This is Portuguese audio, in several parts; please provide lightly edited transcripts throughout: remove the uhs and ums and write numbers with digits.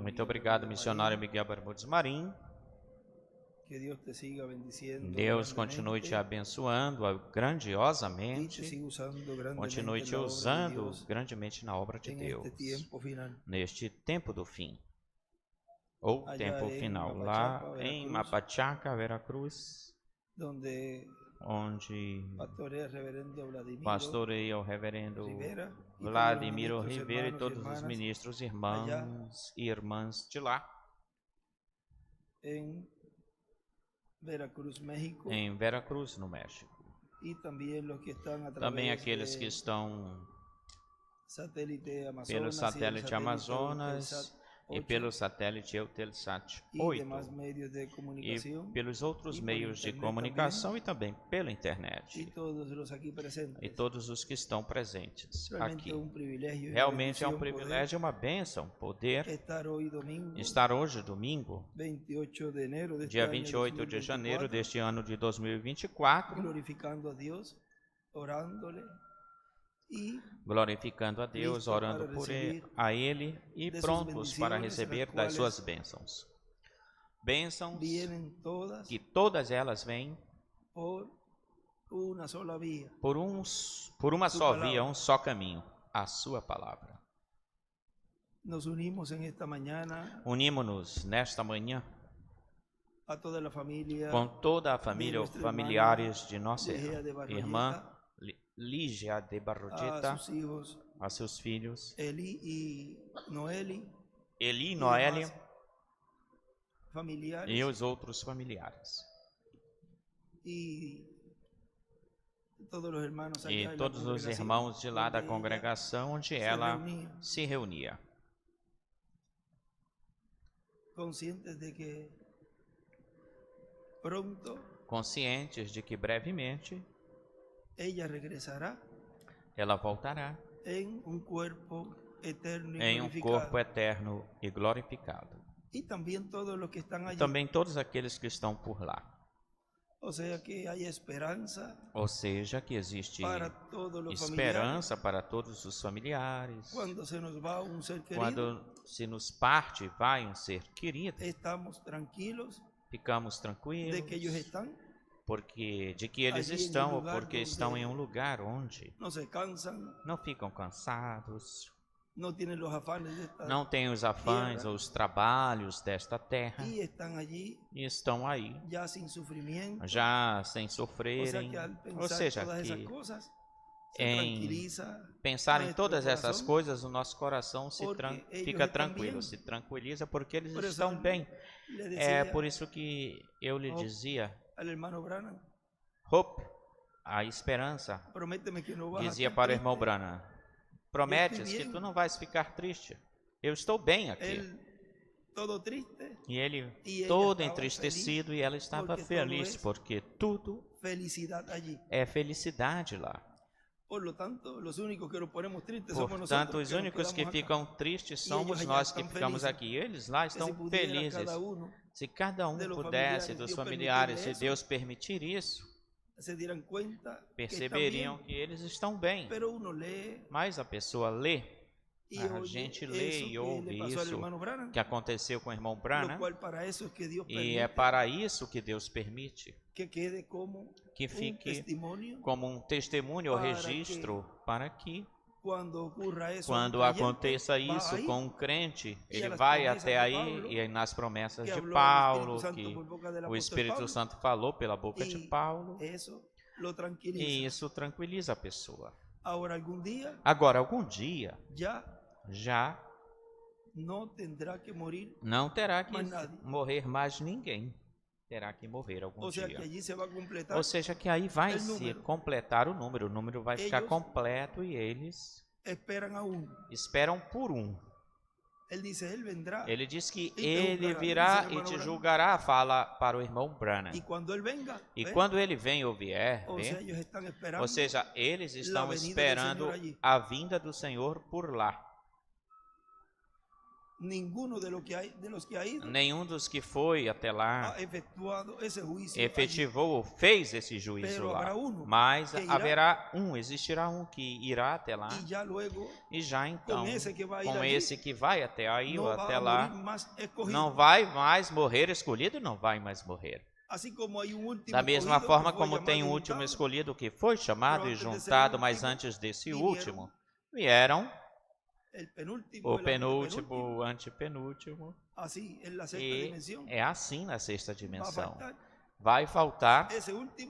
Muito obrigado, missionário Miguel Bermudes Marim. Deus continue te abençoando grandiosamente. Continue te usando grandemente na obra de Deus. Neste tempo do fim. Ou tempo final. Lá em Mapachaca, Veracruz. Onde pastoreia o reverendo Vladimiro Rivera e todos os ministros, irmãos e irmãs de lá. Em Veracruz, no México. Também aqueles que estão pelo satélite Amazonas e pelo satélite Eutelsat 8 e pelos outros meios de comunicação e também pela internet e todos os que estão presentes aqui. Realmente é um privilégio e uma bênção poder estar hoje, domingo, dia 28 de janeiro deste ano de 2024, glorificando a Deus, orando por a Ele e prontos para receber das suas bênçãos. Bênçãos que todas elas vêm por uma só via, um só caminho, a sua palavra. Unimos-nos nesta manhã com toda a família, familiares de nossa irmã Lígia de Barrogeta, a seus filhos, Eli e Noeli, e os outros familiares. E todos os irmãos de lá da congregação onde ela se reunia. Conscientes de que brevemente ela voltará em um corpo eterno e glorificado. E também todos aqueles que estão por lá. Ou seja, que existe esperança para todos os familiares. Quando se nos parte, vai um ser querido. Ficamos tranquilos. De que eles estão, ou porque estão em um lugar onde não ficam cansados, não têm os afãs ou os trabalhos desta terra, e estão aí, já sem sofrerem. Ou seja, que em pensar em todas essas coisas, o nosso coração fica tranquilo, se tranquiliza, porque eles estão bem. É por isso que eu lhe dizia, Hope, a esperança, dizia para o irmão Branham, prometes que tu não vais ficar triste. Eu estou bem aqui. E ele todo entristecido, e ela estava feliz, porque tudo é felicidade lá. Portanto, os únicos que ficam tristes somos nós que ficamos aqui. Eles lá estão felizes. Se cada um pudesse, dos familiares, se Deus permitir isso, perceberiam que eles estão bem. Mas a pessoa lê, a gente lê e ouve isso que aconteceu com o irmão Branham, e é para isso que Deus permite que fique como um testemunho ou registro, para que quando aconteça isso com um crente, ele vai até aí, e nas promessas de Paulo, que o Espírito Santo falou pela boca de Paulo, e isso tranquiliza a pessoa. Agora, algum dia, já não terá que morrer mais ninguém. Terá que morrer algum dia. Ou seja, que aí vai se completar o número vai ficar completo, e eles esperam por um. Ele diz que ele virá e te julgará, fala para o irmão Branham. E quando ele vem ou vier, ou seja, eles estão esperando a vinda do Senhor por lá. nenhum dos que foi até lá efetivou, fez esse juízo lá. Mas existirá um que irá até lá. E já então, com esse que vai até aí ou até lá, não vai mais morrer escolhido, não vai mais morrer. Da mesma forma como tem um último escolhido que foi chamado e juntado, mas antes desse último, vieram o penúltimo, o antepenúltimo, e é assim na sexta dimensão. Vai faltar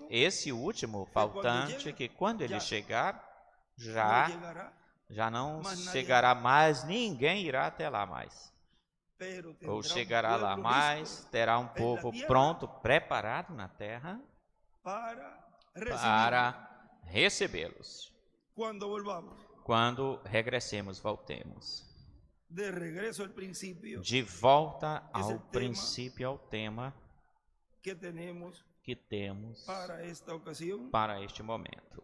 esse último faltante, que quando ele chegar, já não chegará mais, ninguém irá até lá mais. Ou chegará lá mais, terá um povo pronto, preparado na terra para recebê-los. Quando regressemos, voltemos. De volta ao princípio, ao tema que temos para este momento.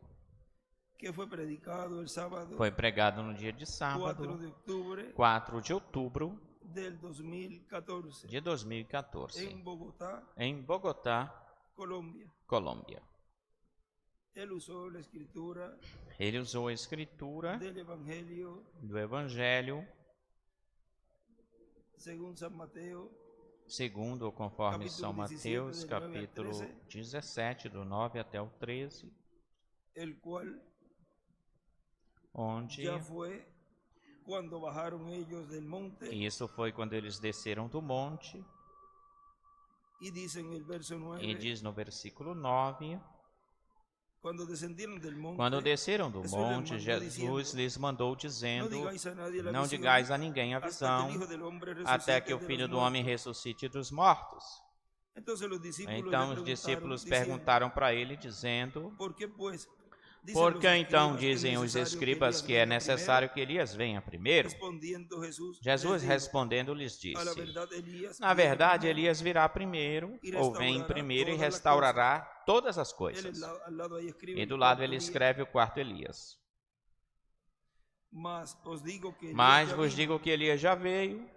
Foi pregado no dia de sábado, 4 de outubro de 2014, em Bogotá, Colômbia. Ele usou a escritura do Evangelho segundo ou conforme São Mateus, capítulo 17, do 9 até o 13, onde isso foi quando eles desceram do monte, e diz no versículo 9, quando desceram do monte, Jesus lhes mandou dizendo: não digais a ninguém a visão, até que o Filho do Homem ressuscite dos mortos. Então os discípulos perguntaram para ele, dizendo: por que então dizem os escribas que é necessário que Elias venha primeiro? Jesus respondendo lhes disse: na verdade, Elias virá primeiro, ou vem primeiro, e restaurará todas as coisas. E do lado ele escreve o quarto Elias. Mas vos digo que Elias já veio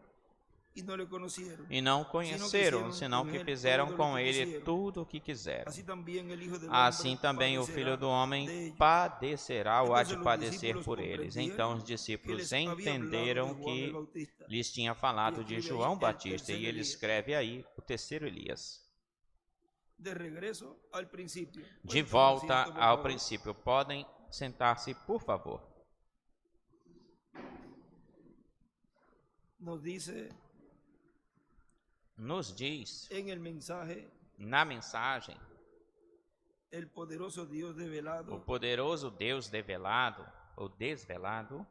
e não conheceram, senão que fizeram com ele tudo o que quiseram. Assim também o Filho do Homem padecerá ou há de padecer por eles. Então os discípulos entenderam que lhes tinha falado de João Batista, e ele escreve aí o terceiro Elias. De volta ao princípio. Podem sentar-se, por favor. Nos diz na mensagem o poderoso Deus revelado ou desvelado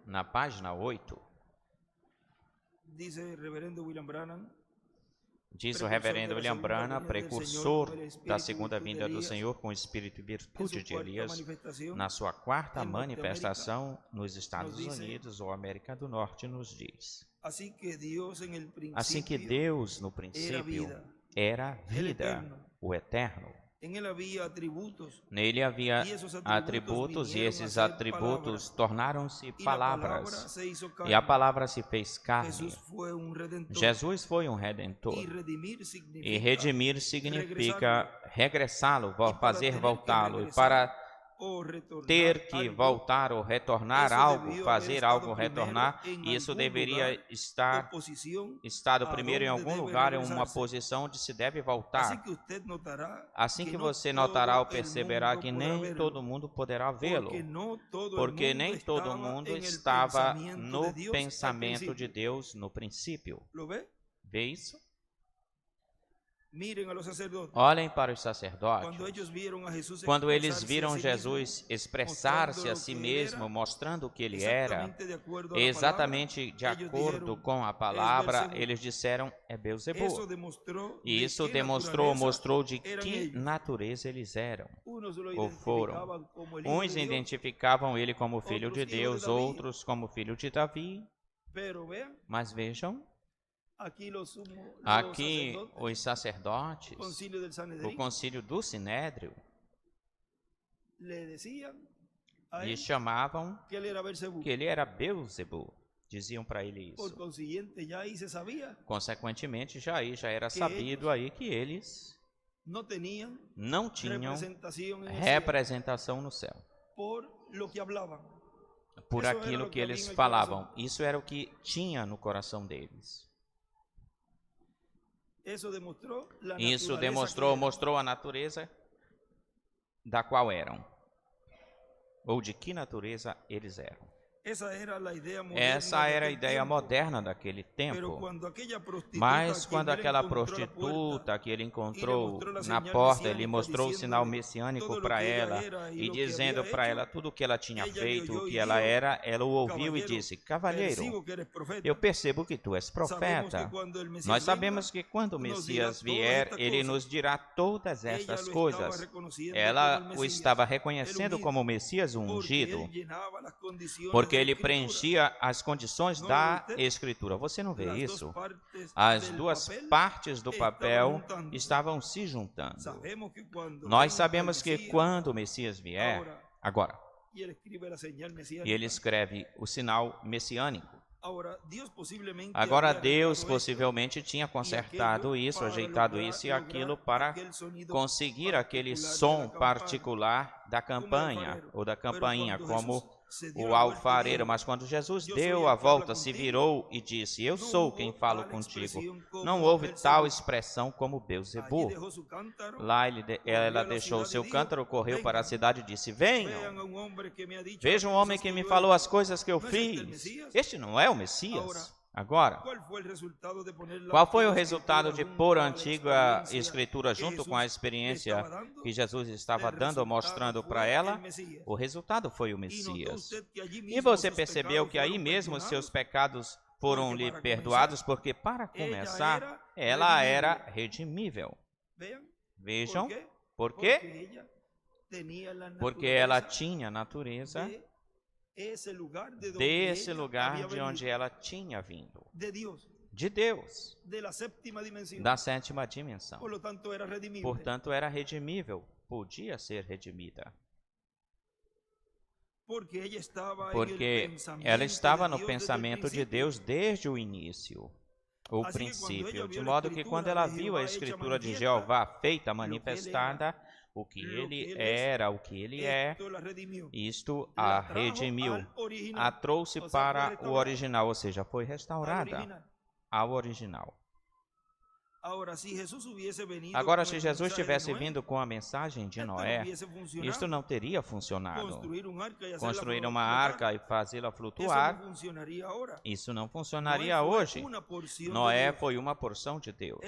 na página 8 diz o reverendo William Branham, precursor da segunda vinda do Senhor com espírito e virtude de Elias, na sua quarta manifestação nos Estados Unidos ou América do Norte, nos diz: assim que Deus no princípio era vida, o eterno. Nele havia atributos, e esses atributos tornaram-se palavras, e a palavra se fez carne. Jesus foi um redentor, e redimir significa regressá-lo, fazer voltá-lo, e para ter que voltar ou retornar algo, fazer algo retornar, isso deveria estado primeiro em algum lugar, em uma posição onde se deve voltar. Assim que você notará ou perceberá que nem todo mundo poderá vê-lo, porque nem todo mundo estava no pensamento de Deus no princípio. Vê isso? Olhem para os sacerdotes. Quando eles viram Jesus expressar-se a si mesmo, mostrando o que ele era, exatamente de acordo com a palavra, eles disseram: é Beelzebul. E isso mostrou de que natureza eles eram, ou foram. Uns identificavam ele como filho de Deus, outros como filho de Davi. Mas vejam, aqui os sacerdotes, o concílio do Sinédrio, lhe chamavam que ele era Beelzebu. Diziam para ele isso. Consequentemente, já era sabido aí que eles não tinham representação no céu. Por aquilo que eles falavam. Isso era o que tinha no coração deles. Isso mostrou a natureza da qual eram. Ou de que natureza eles eram. Essa era a ideia moderna daquele tempo. Mas quando aquela prostituta que ele encontrou na porta, ele mostrou o sinal messiânico para ela e dizendo para ela tudo o que ela tinha feito, o que ela era, ela o ouviu e disse: cavalheiro, eu percebo que tu és profeta. Nós sabemos que quando o Messias vier, ele nos dirá todas estas coisas. Ela o estava reconhecendo como o Messias ungido, porque ele preenchia as condições da Escritura. Você não vê isso? As duas partes do papel estavam se juntando. Nós sabemos que quando o Messias vier, agora, e ele escreve o sinal messiânico. Agora, Deus possivelmente tinha consertado isso, ajeitado isso e aquilo para conseguir aquele som particular da campanha, ou da campainha, como o alfareiro. Mas quando Jesus deu a volta, se virou e disse: eu sou quem falo contigo, não houve tal expressão como Beelzebu. Lá ela deixou seu cântaro, correu para a cidade e disse: venham, vejam um homem que me falou as coisas que eu fiz. Este não é o Messias? Agora, qual foi o resultado de pôr a antiga Escritura junto com a experiência que Jesus estava dando ou mostrando para ela? O resultado foi o Messias. E você percebeu que aí mesmo os seus pecados foram lhe perdoados, porque, para começar, ela era redimível. Vejam, por quê? Porque ela tinha a natureza desse lugar de onde ela tinha vindo, de Deus, da sétima dimensão. Portanto, era redimível, podia ser redimida. Porque ela estava no pensamento de Deus desde o início, o princípio, de modo que quando ela viu a Escritura de Jeová feita, manifestada, o que ele era, o que ele é, isto a redimiu, a trouxe para o original, ou seja, foi restaurada ao original. Agora, se Jesus tivesse vindo com a mensagem de Noé, isto não teria funcionado. Construir uma arca e fazê-la flutuar, isso não funcionaria hoje. Noé foi uma porção de Deus.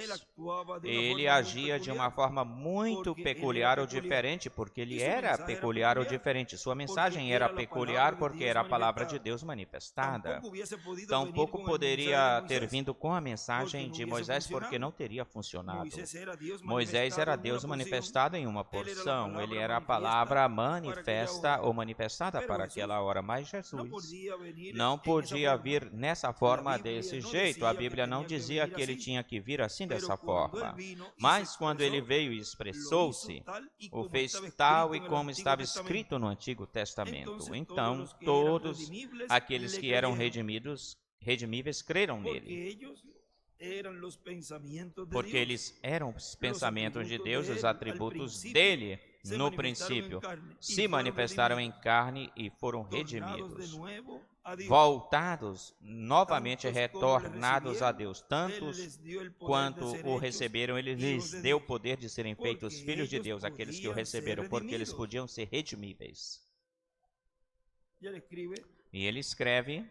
Ele agia de uma forma muito peculiar ou diferente, porque ele era peculiar ou diferente. Sua mensagem era peculiar porque era a palavra de Deus manifestada. Tampouco poderia ter vindo com a mensagem de Moisés, porque não teria funcionado. Moisés era Deus manifestado em uma porção. Ele era a palavra manifesta ou manifestada para aquela hora. Mas Jesus não podia vir nessa forma, desse jeito. A Bíblia não dizia que ele tinha que vir assim, dessa forma. Mas quando ele veio e expressou-se, o fez tal e como estava escrito no Antigo Testamento. Então, todos aqueles que eram redimíveis creram nele. Porque eles eram os pensamentos de Deus, os atributos dele, no princípio, se manifestaram em carne e foram redimidos, voltados, novamente retornados a Deus. Tantos quanto o receberam, ele lhes deu o poder de serem feitos filhos de Deus, aqueles que o receberam, porque eles podiam ser redimíveis. E ele escreve: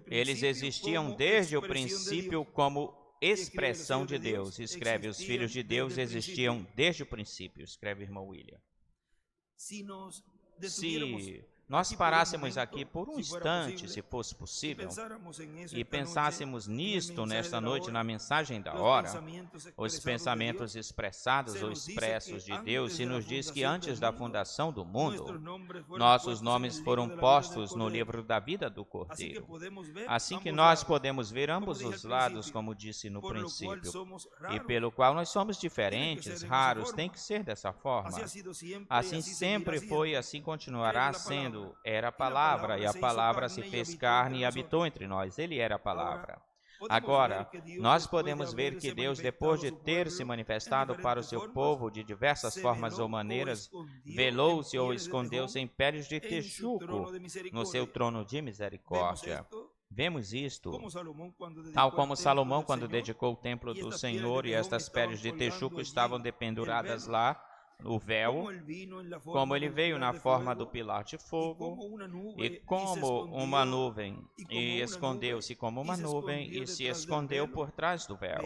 eles existiam desde o princípio como expressão de Deus. Escreve: os filhos de Deus existiam desde o princípio. Escreve o irmão William. Se nós parássemos aqui por um instante, se fosse possível, e pensássemos nisto nesta noite, na mensagem da hora, os pensamentos expressados ou expressos de Deus, se nos diz que antes da fundação do mundo, nossos nomes foram postos no livro da vida do Cordeiro. Assim que nós podemos ver ambos os lados, como disse no princípio, e pelo qual nós somos diferentes, raros, tem que ser dessa forma. Assim sempre foi, assim continuará sendo. Era a palavra, e a palavra se fez carne e habitou entre nós. Ele era a palavra. Agora, nós podemos ver que Deus, depois de ter se manifestado para o seu povo de diversas formas ou maneiras, velou-se ou escondeu-se em peles de texugo no seu trono de misericórdia. Vemos isto, tal como Salomão, quando dedicou o templo do Senhor, e estas peles de texugo estavam dependuradas lá, o véu, como ele veio na forma do pilar de fogo, e como uma nuvem, e escondeu-se como uma nuvem, e se escondeu por trás do véu,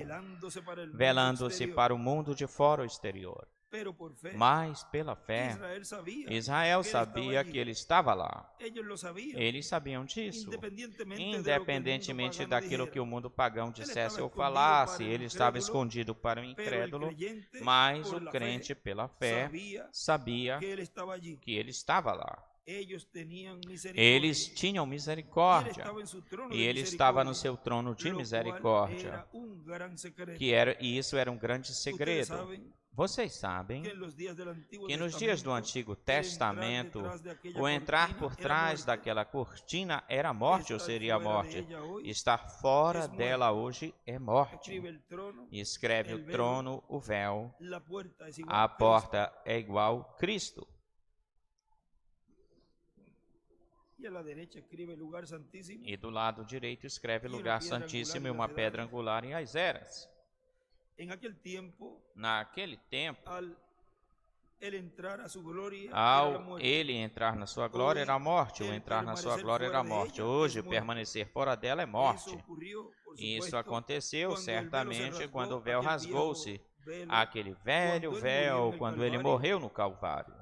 velando-se para o mundo de fora o exterior. Mas, pela fé, Israel sabia que ele estava lá. Eles sabiam disso. Independentemente daquilo que o mundo pagão dissesse ou falasse, ele estava escondido para o incrédulo, mas o crente, pela fé, sabia que ele estava lá. Eles tinham misericórdia, e ele estava no seu trono de misericórdia, e isso era um grande segredo. Vocês sabem que nos dias do Antigo Testamento, o entrar por trás daquela cortina era morte ou seria morte. Estar fora dela hoje é morte. E escreve o trono, o véu, a porta é igual Cristo. E do lado direito escreve lugar santíssimo e uma pedra angular em as eras. Naquele tempo, ao ele entrar na sua glória era morte, o entrar na sua glória era morte. Hoje, permanecer fora dela é morte. E isso aconteceu certamente quando o véu rasgou-se, aquele velho véu, quando ele morreu no Calvário.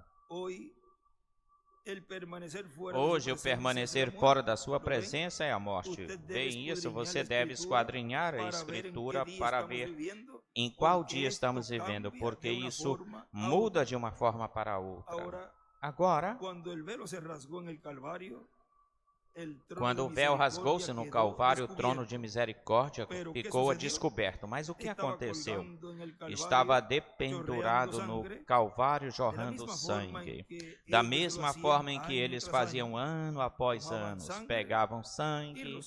Hoje, o permanecer fora da sua presença é a morte. Bem, isso você deve esquadrinhar a Escritura para ver em qual dia estamos vivendo, porque isso muda de uma forma para outra. Agora, quando o véu rasgou-se no Calvário, o trono de misericórdia ficou descoberto. Mas o que aconteceu? Estava dependurado no Calvário, jorrando sangue. Da mesma forma em que eles faziam ano após ano, pegavam sangue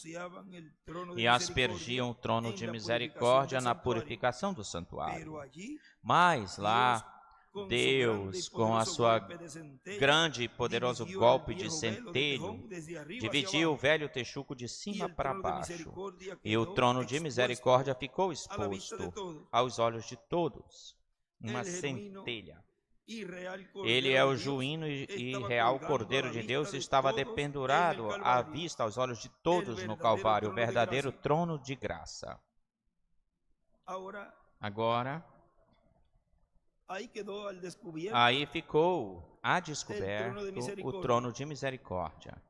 e aspergiam o trono de misericórdia na purificação do santuário. Mas lá, Deus, com a sua grande e poderoso golpe de centelho, dividiu o velho texugo de cima para baixo, e o trono de misericórdia ficou exposto aos olhos de todos. Uma centelha. Ele é o genuíno e real Cordeiro de Deus, estava dependurado à vista, aos olhos de todos no Calvário, o verdadeiro trono de graça. Agora, aí ficou a descoberto o trono de misericórdia,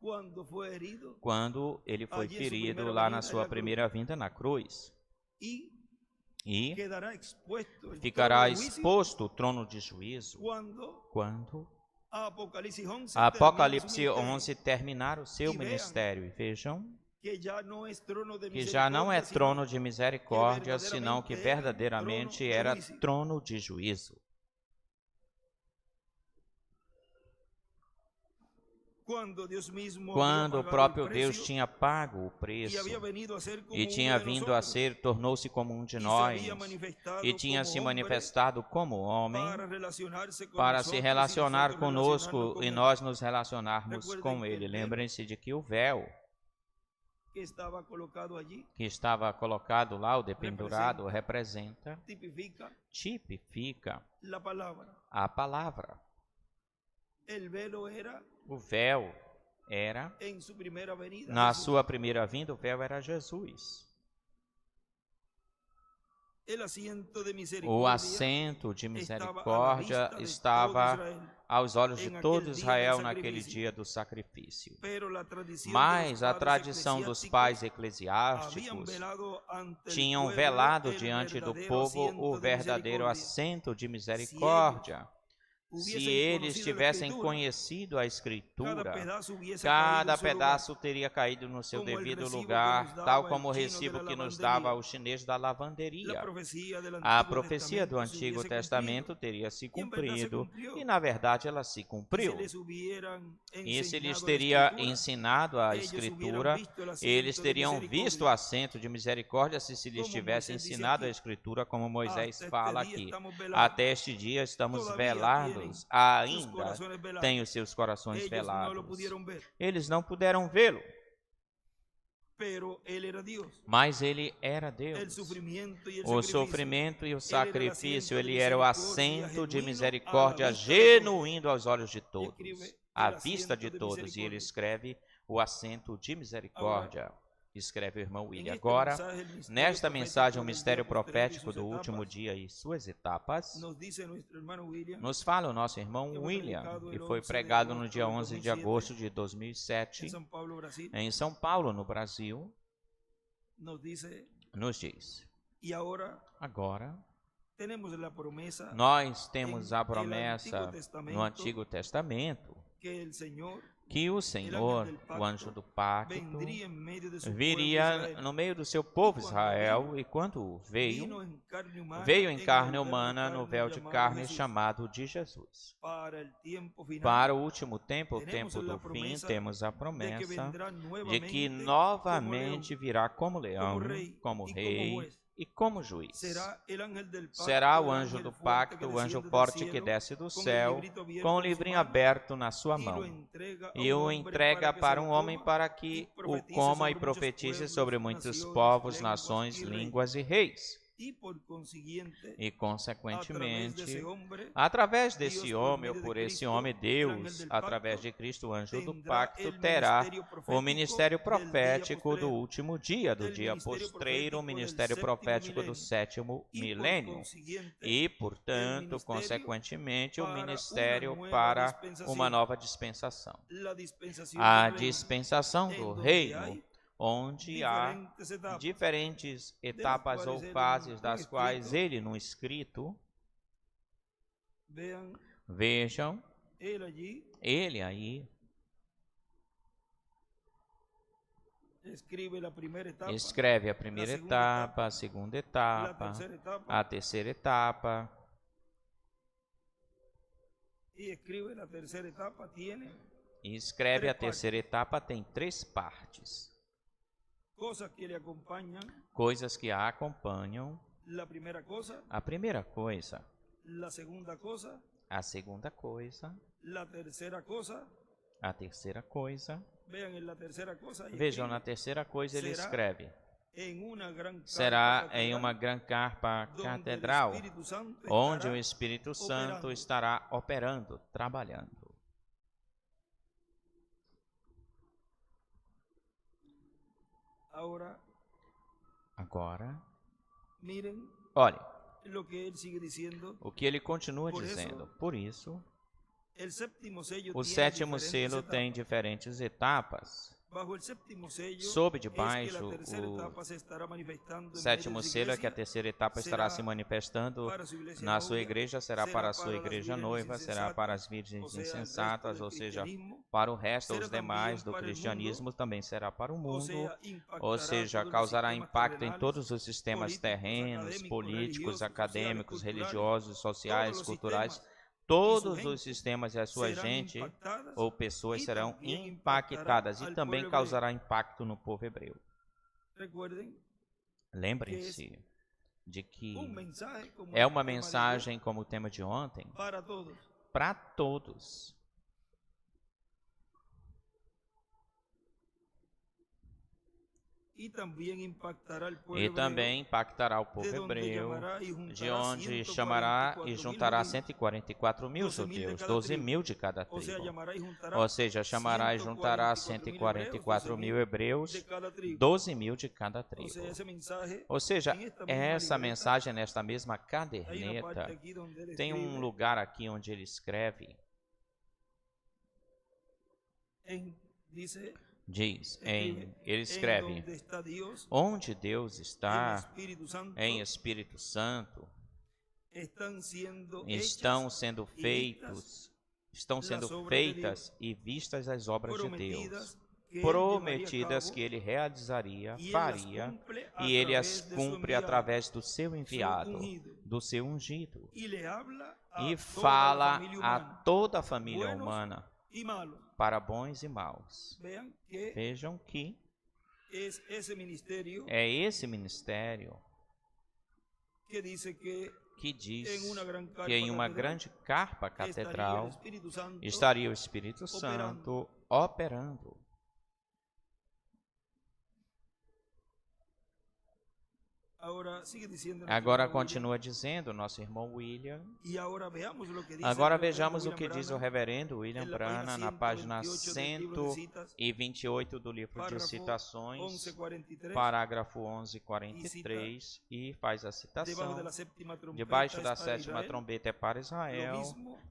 quando ele foi ferido lá na sua primeira vinda na cruz. E ficará exposto o trono de juízo quando Apocalipse 11 terminar o seu ministério. E vejam que já não é trono de misericórdia, senão que verdadeiramente era trono de juízo. Quando o próprio Deus tinha pago o preço e tinha vindo a ser, tornou-se como um de nós e tinha se manifestado como homem para se relacionar conosco e nós nos relacionarmos com Ele. Lembrem-se de que o véu que estava colocado lá, o dependurado, representa, tipifica a palavra. O véu era, na sua primeira vinda, o véu era Jesus. O assento de misericórdia estava aos olhos de todo Israel naquele dia do sacrifício. Mas a tradição dos pais eclesiásticos tinham velado diante do povo o verdadeiro assento de misericórdia. Se eles tivessem conhecido a Escritura, cada pedaço teria caído no seu devido lugar, tal como o recibo que nos dava o chinês da lavanderia. A profecia do Antigo Testamento teria se cumprido, e na verdade ela se cumpriu. E se lhes teria ensinado a Escritura, eles teriam visto o assento de misericórdia se lhes tivesse ensinado a Escritura, como Moisés fala aqui. Até este dia estamos velados. Ainda têm os seus corações velados. Eles não puderam vê-lo. Mas ele era Deus. O sofrimento e o sacrifício, ele era o assento de misericórdia genuíno aos olhos de todos, à vista de todos. E ele escreve o assento de misericórdia. Escreve o irmão William. Agora, nesta mensagem, o mistério profético do último dia e suas etapas, nos fala o nosso irmão William, que foi pregado no dia 11 de agosto de 2007, em São Paulo, no Brasil, nos diz, agora, nós temos a promessa no Antigo Testamento que o Senhor, o anjo do pacto, viria no meio do seu povo Israel, e quando veio em carne humana no véu de carne chamado de Jesus. Para o último tempo, o tempo do fim, temos a promessa de que novamente virá como leão, como rei e como juiz. Será o anjo do pacto, o anjo forte que desce do céu, com o livrinho aberto na sua mão, e o entrega para um homem para que o coma e profetize sobre muitos povos, nações, línguas e reis. E, consequentemente, através desse homem, ou por esse homem, Deus, através de Cristo, o anjo do pacto, terá o ministério profético do último dia, do dia postreiro, o ministério profético do sétimo milênio. E, portanto, consequentemente, o ministério para uma nova dispensação. A dispensação do reino, onde há diferentes etapas ou fases das quais ele, no escrito, vejam, ele aí escreve a primeira etapa, a segunda etapa, a terceira etapa, e escreve a terceira etapa, tem 3 partes. Coisas que a acompanham. A primeira coisa. A segunda coisa. A terceira coisa. Vejam, na terceira coisa ele escreve: será em uma grande carpa catedral, onde o Espírito Santo estará operando, trabalhando. Agora, olhe o que ele continua dizendo. Por isso, o sétimo selo tem diferentes etapas. Sob debaixo, o sétimo selo é que a terceira etapa estará se manifestando na sua igreja, será para a sua igreja noiva, será para as virgens insensatas, ou seja, para o resto, os demais do cristianismo, também será para o mundo, ou seja, causará impacto em todos os sistemas terrenos, políticos, acadêmicos, religiosos, sociais, culturais. Todos os sistemas e a sua gente ou pessoas serão impactadas, e também causará impacto no povo hebreu. Lembrem-se de que é uma mensagem como o tema de ontem, para todos. E também impactará o povo hebreu, de onde chamará e juntará 144 mil judeus, 12 mil de cada tribo. Ou seja, chamará e juntará 144 mil hebreus, 12 mil de cada tribo. Ou seja, essa mensagem nesta mesma caderneta, tem um lugar aqui onde ele escreve, ele escreve, onde Deus está, em Espírito Santo, estão sendo feitas e vistas as obras de Deus, prometidas que ele realizaria, faria, e ele as cumpre através do seu enviado, do seu ungido, e fala a toda a família humana, para bons e maus. Vejam que é esse ministério que diz que em uma grande carpa catedral estaria o Espírito Santo operando. Agora continua dizendo nosso irmão William. Agora vejamos o que diz o reverendo William Branham na página 128 do livro de citações, parágrafo 1143, e faz a citação: debaixo da sétima trombeta é para Israel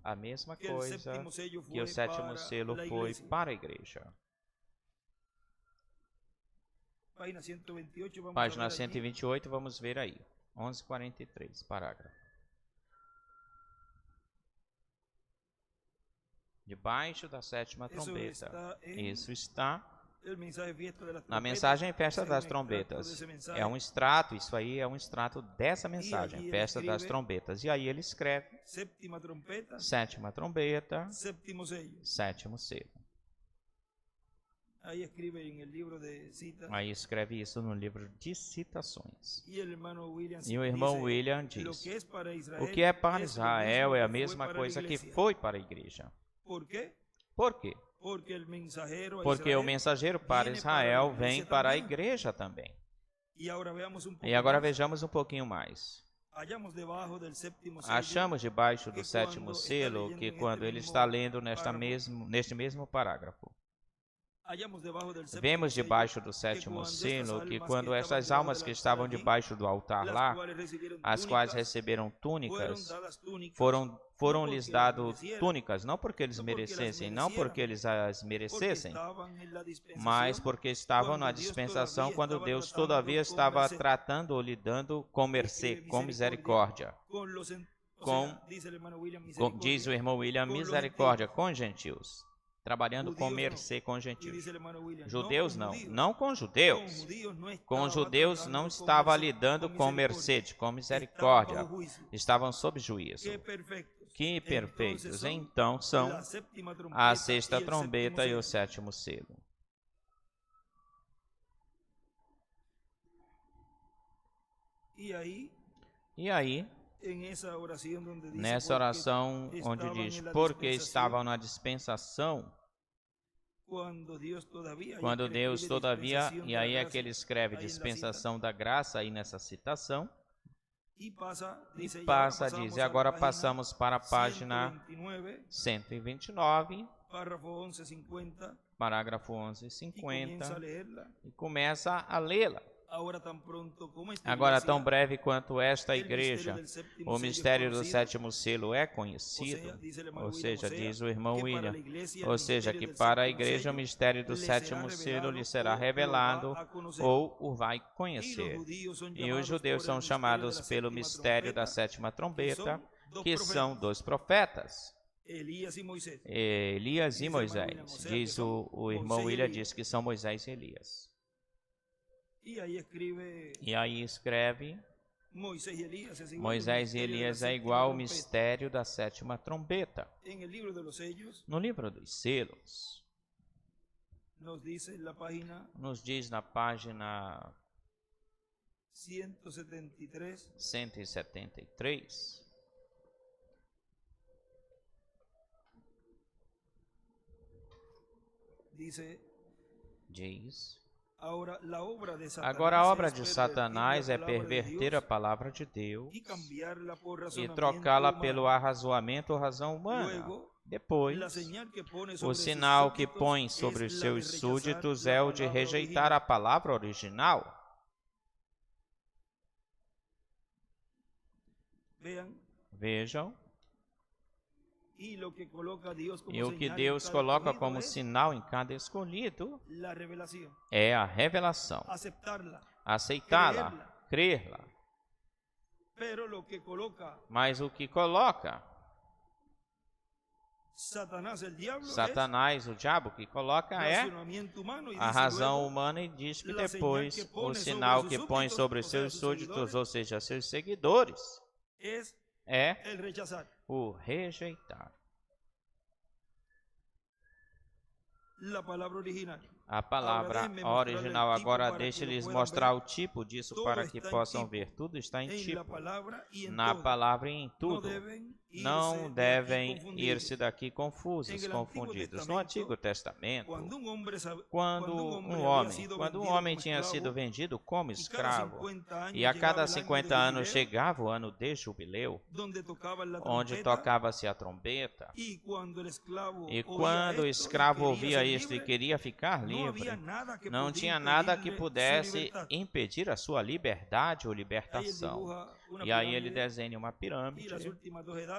a mesma coisa que o sétimo selo foi para a igreja. Página 128, vamos ver aí. 1143, parágrafo. Debaixo da sétima trombeta. Isso está na mensagem Festa das Trombetas. É um extrato, isso aí é um extrato dessa mensagem, Festa das Trombetas. E aí ele escreve: sétima trombeta, sétimo selo. Aí escreve isso no livro de citações. E o irmão William diz: o que é para Israel é a mesma coisa que foi para a igreja. Por quê? Porque o mensageiro para Israel vem para a igreja também. E agora vejamos um pouquinho mais. Achamos debaixo do sétimo selo que quando ele está lendo neste mesmo parágrafo, vemos debaixo do sétimo selo que quando essas almas que estavam debaixo do altar lá, as quais receberam túnicas, foram-lhes dadas túnicas, não porque eles merecessem, não porque eles as merecessem, mas porque estavam na dispensação quando Deus todavia estava tratando ou lidando com mercê, com misericórdia. Diz o irmão William, misericórdia com gentios. Trabalhando com mercê com gentios. Judeus não com judeus. Com judeus não estava lidando com mercê, com misericórdia. Estavam sob juízo. Que perfeitos. Então são a sexta trombeta e o sétimo selo. E aí, nessa oração onde diz, porque estavam na dispensação, quando Deus todavia, e aí é que ele escreve dispensação da graça aí nessa citação, e passa a dizer, agora passamos para a página 129, parágrafo 1150, e começa a lê-la. Agora, tão breve quanto esta igreja, o mistério do sétimo selo é conhecido, ou seja, diz o irmão William, ou seja, que para a igreja o mistério do sétimo selo lhe será revelado ou o vai conhecer. E os judeus são chamados pelo mistério da sétima trombeta, que são dois profetas, Elias e Moisés. Diz o irmão William, diz que são Moisés e Elias. E aí escreve, Moisés e Elias é igual ao mistério da sétima trombeta. No livro dos selos, nos diz na página 173, diz, Agora, a obra de Satanás é perverter a palavra de Deus e trocá-la pelo arrazoamento ou razão humana. Depois, o sinal que põe sobre os seus súditos é o de rejeitar a palavra original. Vejam. E o que Deus coloca como sinal em cada escolhido é a revelação. Aceitá-la, crê-la. Mas o que coloca Satanás, o diabo, que coloca é a razão humana e diz que depois o sinal que põe sobre os seus súditos, ou seja, seus seguidores, é o rejeitar. A palavra original. Agora deixe-lhes mostrar o tipo disso para que possam ver. Tudo está em tipo. Na palavra e em tudo. Não devem ir-se daqui confusos, confundidos. No Antigo Testamento, quando um homem tinha sido vendido como escravo, e a cada 50 anos chegava o ano de jubileu, onde tocava-se a trombeta, e quando o escravo ouvia isto e queria ficar livre, não tinha nada que pudesse impedir a sua liberdade ou libertação. E aí ele desenha uma pirâmide,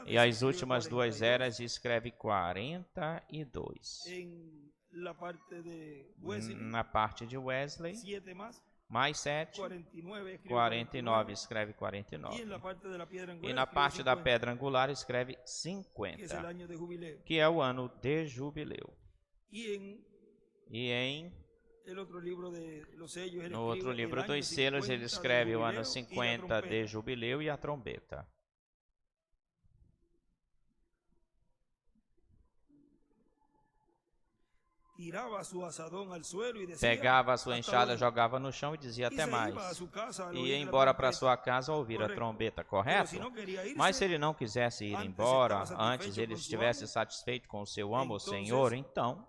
e as últimas duas eras escreve 42. Na parte de Wesley, mais 7, 49, escreve 49. E na parte da pedra angular escreve 50, que é o ano de jubileu. E no outro livro dos selos ele escreve o ano 50 de jubileu e a trombeta. Pegava a sua enxada, jogava no chão e dizia até mais. E ia embora para sua casa a ouvir a trombeta, correto? Mas se ele não quisesse ir embora, antes ele estivesse satisfeito com o seu amo, o Senhor, então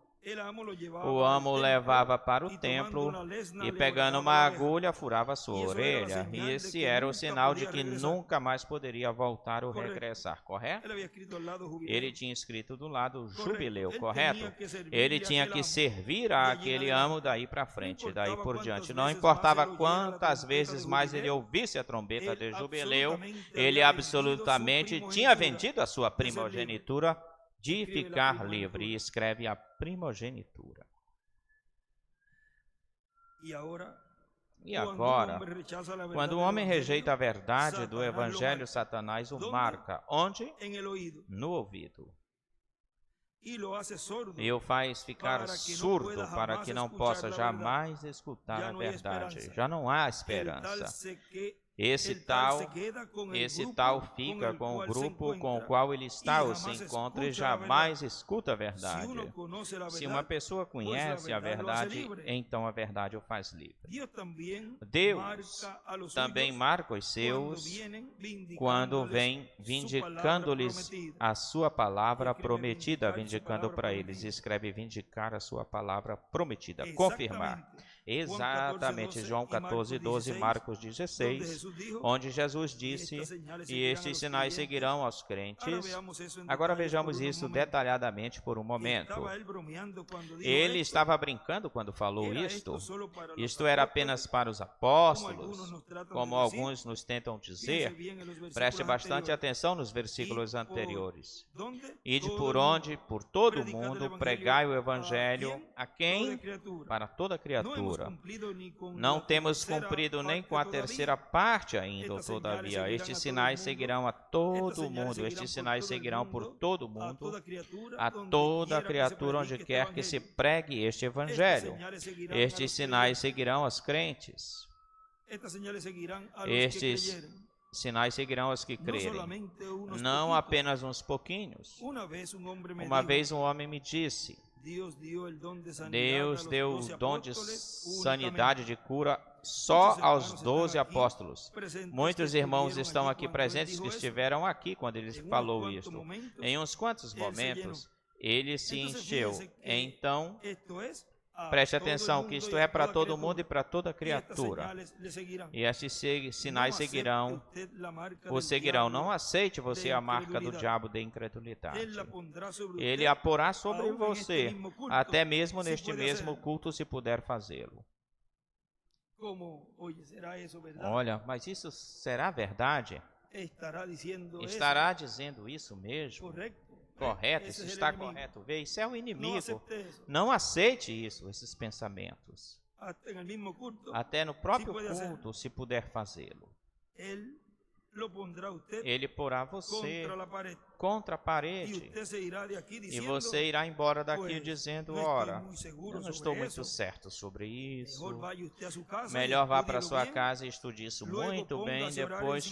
o amo o levava para o templo e, pegando uma agulha, furava sua orelha. E esse era o sinal de que nunca mais poderia voltar ou regressar, correto? Ele tinha escrito do lado jubileu, correto? Ele tinha que servir àquele amo daí para frente, daí por diante. Não importava quantas vezes mais ele ouvisse a trombeta de jubileu, ele absolutamente tinha vendido a sua primogenitura de ficar livre, e escreve a primogenitura. E agora, quando o homem rejeita a verdade do Evangelho, Satanás o marca. Onde? No ouvido. E o faz ficar surdo para que não possa jamais escutar a verdade. Já não há esperança. Esse tal fica com o grupo com o qual ele está ou se encontra e jamais escuta a verdade. Se uma pessoa conhece a verdade, então a verdade o faz livre. Deus também marca os seus quando vem vindicando-lhes a sua palavra prometida, vindicando para eles. Escreve vindicar a sua palavra prometida, confirmar. Exatamente, João 14, 12, Marcos 16, onde Jesus disse, e estes sinais seguirão aos crentes. Agora vejamos isso detalhadamente por um momento. Ele estava brincando quando falou isto. Isto era apenas para os apóstolos, como alguns nos tentam dizer. Preste bastante atenção nos versículos anteriores. Ide por onde? Por todo o mundo, pregai o evangelho. A quem? Para toda criatura. Não temos cumprido nem com a terceira parte ainda, todavia. Estes sinais seguirão a todo o mundo. Estes sinais seguirão por todo o mundo, a toda criatura onde quer que se pregue este evangelho. Estes sinais seguirão aos crentes. Estes sinais seguirão aos que crerem. Não apenas uns pouquinhos. Uma vez um homem me disse, Deus deu o dom de sanidade, de cura, só aos 12 apóstolos. Muitos irmãos estão aqui presentes que estiveram aqui quando ele falou isto. Em uns quantos momentos, ele se encheu. Então, Preste atenção que isto é para todo mundo e para toda criatura. E estes sinais o seguirão. Não aceite você a marca do diabo de incredulidade. Ele a porá sobre você, até mesmo neste mesmo culto, se puder fazê-lo. Olha, mas isso será verdade? Estará dizendo isso mesmo? Correto, isso está correto. Vê, isso é o inimigo. Não aceite isso, esses pensamentos. Até no próprio culto, se puder fazê-lo. Ele porá você contra a parede. E você irá embora daqui dizendo, ora, eu não estou muito certo sobre isso. Melhor vá para sua casa e estude isso muito bem. Depois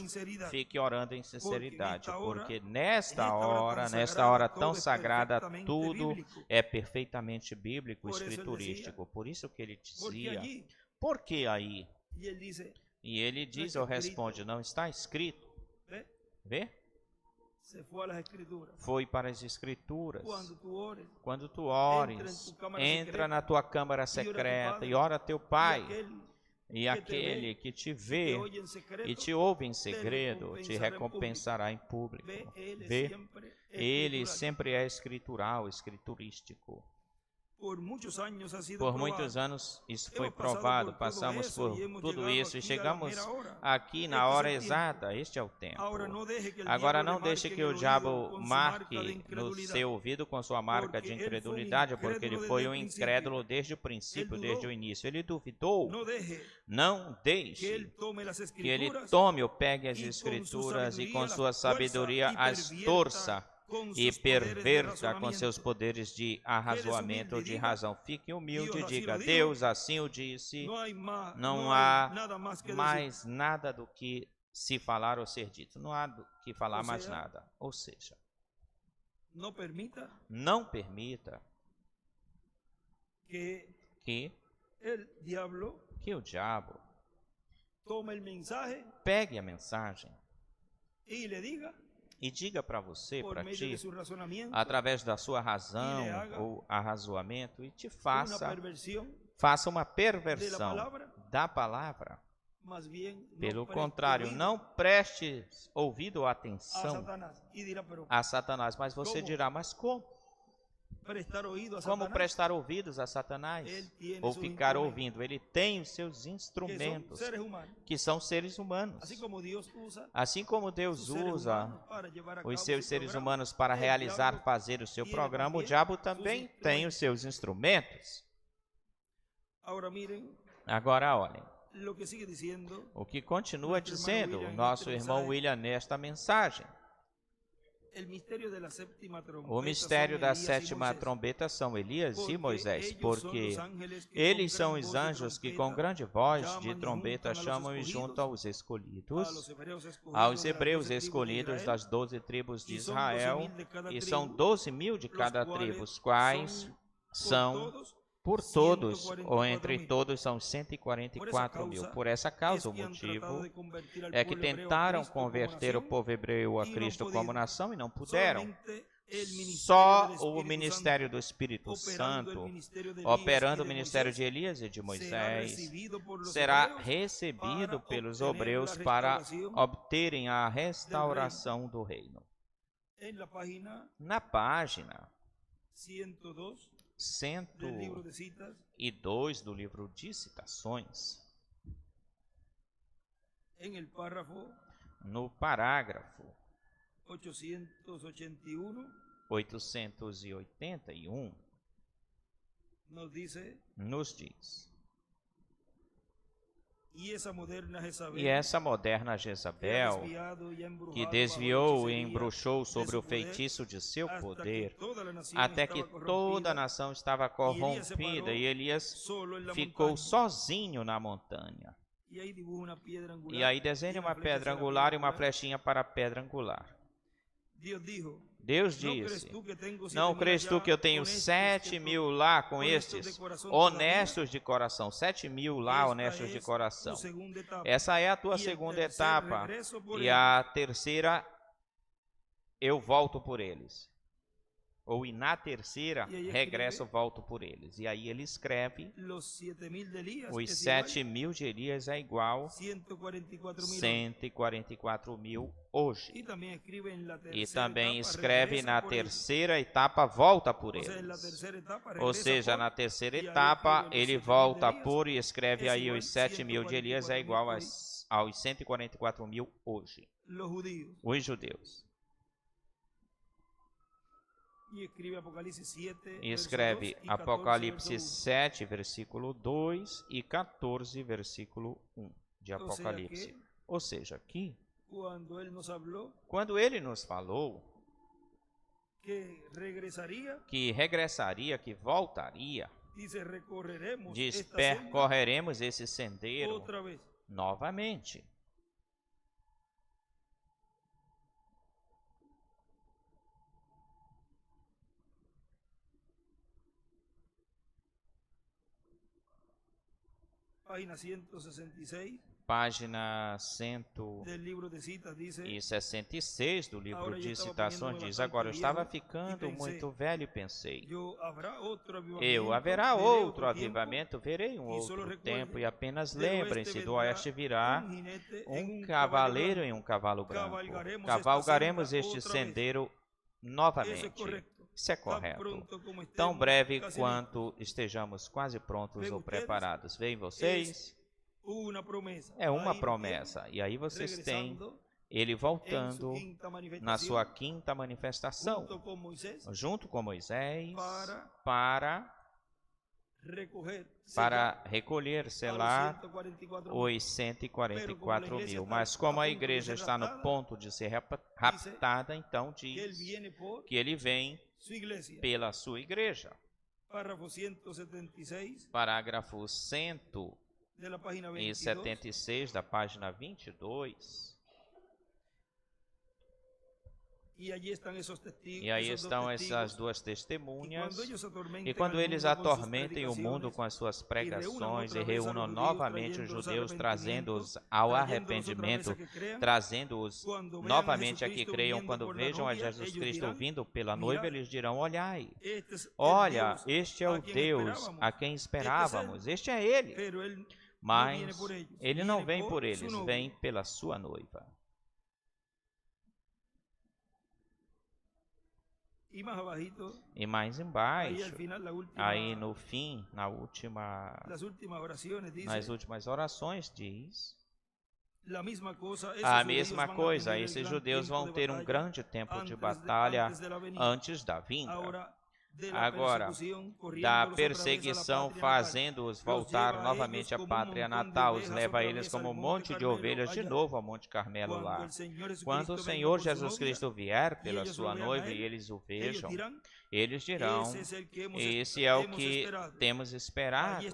fique orando em sinceridade. Porque nesta hora tão sagrada, tudo é perfeitamente bíblico, escriturístico. Por isso que ele dizia, por que aí? E ele diz ou responde, não está escrito. Vê? Foi para as Escrituras. Quando tu ores, entra na tua câmara secreta e ora a teu Pai. E aquele que te vê e te ouve em segredo, te recompensará em público. Vê? Ele sempre é escritural, escriturístico. Por muitos anos isso foi provado, passamos por tudo isso e chegamos aqui na hora exata. Este é o tempo. Agora não deixe que o diabo marque no seu ouvido com sua marca de incredulidade, porque ele foi um incrédulo desde o princípio, desde o início. Ele duvidou. Não deixe que ele tome ou pegue as Escrituras e com sua sabedoria as torça e perverta com seus poderes de arrazoamento ou de razão. Fique humilde e diga, Deus assim o disse, não há mais nada do que se falar ou ser dito. Não há do que falar mais nada. Ou seja, não permita que o diabo pegue a mensagem e diga para você, para ti, através da sua razão ou arrazoamento, e te faça uma perversão da palavra. Pelo contrário, não preste ouvido ou atenção a Satanás, mas você dirá, mas como? Como prestar ouvidos a Satanás? Ou ficar ouvindo? Ele tem os seus instrumentos, que são seres humanos. Assim como Deus usa os seus seres humanos para realizar, fazer o seu programa, o diabo também tem os seus instrumentos. Agora olhem. O que continua dizendo o nosso irmão William nesta mensagem. O mistério da sétima trombeta são Elias e Moisés, porque eles são os anjos que com grande voz de trombeta chamam e juntam aos escolhidos, aos hebreus escolhidos das 12 tribos de Israel, e são 12.000 de cada tribo, os quais são por todos, ou entre todos são 144.000. Por essa causa, o motivo é que tentaram converter o povo hebreu a Cristo como nação e não puderam. Só o ministério do Espírito Santo, operando o ministério de Elias e de Moisés, será recebido pelos hebreus para obterem a restauração do reino. Na página 102 do livro de citações, no parágrafo 881, nos diz: E essa moderna Jezabel, que desviou e embruxou sobre o feitiço de seu poder, até que toda a nação estava corrompida, e Elias ficou sozinho na montanha. E aí desenha uma pedra angular e uma flechinha para a pedra angular. Deus disse, não crês tu que eu tenho 7.000 lá com estes, honestos de coração, 7.000 lá honestos de coração. Essa é a tua segunda etapa, e a terceira, eu volto por eles. ou e na terceira, regresso, volto por eles. E aí ele escreve, os 7.000 de Elias é igual 144.000 hoje. E também escreve na terceira etapa, volta por eles. Ou seja, na terceira etapa, ele volta por e escreve aí os 7.000 de Elias é igual aos 144.000 hoje. Os judeus. E escreve Apocalipse 7, versículo 2 e 14, versículo 1 de Apocalipse. Ou seja, aqui, quando ele nos falou que regressaria, que voltaria, diz, percorreremos esse sendero novamente. Página 166. Página 166 do livro de citações diz, agora eu estava ficando muito velho e pensei, haverá outro avivamento, verei um outro tempo, e apenas lembrem-se, do oeste virá um cavaleiro em um cavalo branco. Cavalgaremos este sendero novamente. Isso é correto. Tão breve quanto estejamos quase prontos ou preparados. Veem vocês? É uma promessa. E aí vocês têm ele voltando na sua quinta manifestação, junto com Moisés, para recolher, selar os 144.000. Mas como a igreja está no ponto de ser raptada, então diz que ele vem pela sua igreja. Parágrafo 176 da página 22. E aí estão essas duas testemunhas. E quando eles atormentem o mundo com as suas pregações e reúnam novamente os judeus, trazendo-os ao arrependimento, trazendo-os novamente a que creiam, quando vejam a Jesus Cristo vindo pela noiva, eles dirão, olhai, olha, este é o Deus a quem esperávamos, este é Ele. Mas Ele não vem por eles, vem pela sua noiva. E mais embaixo, aí no fim, nas últimas orações, diz a mesma coisa. Esses judeus vão ter um grande tempo de batalha antes da vinda. Agora, da perseguição, fazendo-os voltar novamente à pátria natal, os leva a eles como um monte de ovelhas de novo ao Monte Carmelo lá. Quando o Senhor Jesus Cristo vier pela sua noiva e eles o vejam, eles dirão, esse é o que temos esperado.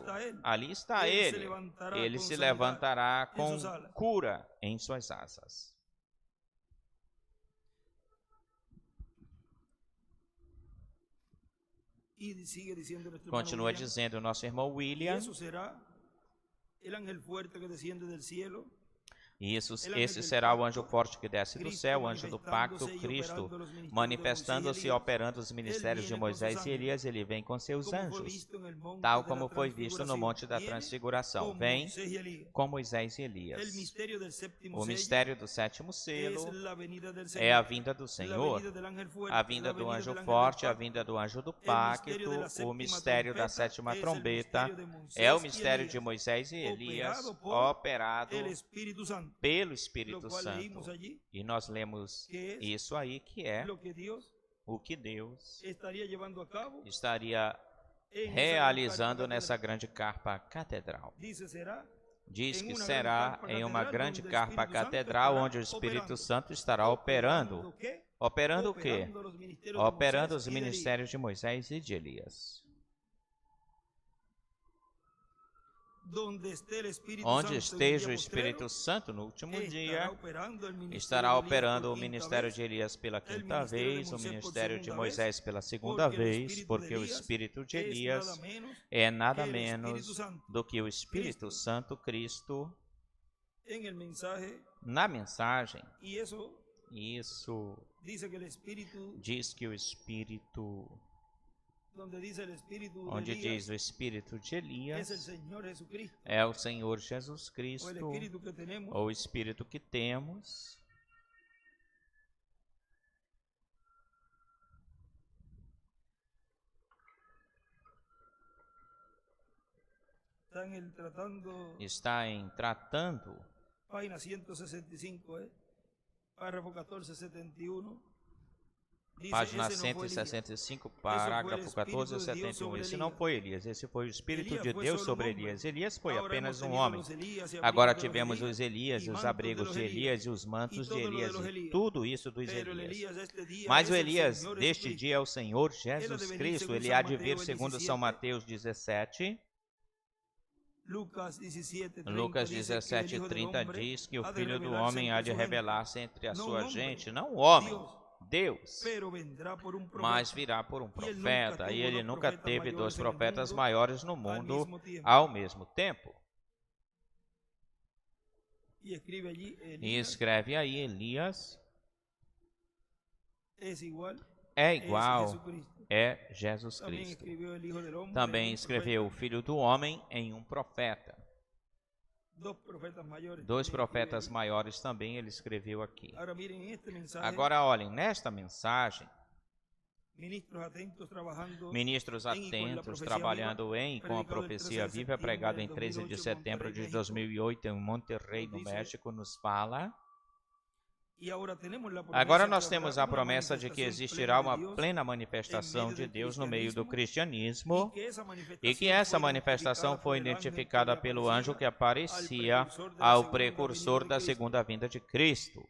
Ali está Ele. Ele se levantará com cura em suas asas. Continua dizendo o nosso irmão William. E esse será o anjo forte que desce do céu, o anjo do pacto, Cristo, manifestando-se e operando os ministérios de Moisés e Elias. Ele vem com seus anjos, tal como foi visto no Monte da Transfiguração. Vem com Moisés e Elias. O mistério do sétimo selo é a vinda do Senhor, a vinda do anjo forte, a vinda do anjo do pacto. O mistério da sétima trombeta é o mistério de Moisés e Elias, operado pelo Espírito Santo. E nós lemos isso aí, que é o que Deus estaria realizando nessa grande carpa catedral. Diz que será em uma grande carpa catedral onde o Espírito Santo estará operando. Operando o quê? Operando os ministérios de Moisés e de Elias. Onde esteja o Espírito Santo no último dia, estará operando o ministério de Elias pela quinta vez, o ministério de Moisés pela segunda vez, porque o Espírito de Elias é nada menos do que o Espírito Santo Cristo na mensagem. Isso diz que o Espírito, onde diz o Espírito de Elias, é o Senhor Jesus Cristo, ou o Espírito que temos. Está em Tratando, página 165, parágrafo 1471. Página 165, parágrafo 1471. Esse não foi Elias, esse foi o Espírito de Deus sobre Elias. Elias foi apenas um homem. Agora tivemos os Elias, os abrigos de Elias e os mantos de Elias, e tudo isso dos Elias. Mas o Elias deste dia é o Senhor Jesus Cristo. Ele há de vir segundo São Mateus 17. Lucas 17:30 diz que o Filho do Homem há de revelar-se entre a sua gente, não o homem, Deus, mas virá por um profeta, e ele nunca teve dois profetas maiores no mundo ao mesmo tempo. E escreve aí, Elias é igual, é Jesus Cristo. Também escreveu o Filho do Homem em um profeta. Dois profetas maiores também ele escreveu aqui. Agora olhem, nesta mensagem, ministros atentos trabalhando em com a profecia viva, pregada em 13 de setembro de 2008 em Monterrey, no México, nos fala. Agora nós temos a promessa de que existirá uma plena manifestação de Deus no meio do cristianismo, e que essa manifestação foi identificada pelo anjo que aparecia ao precursor da segunda vinda de Cristo,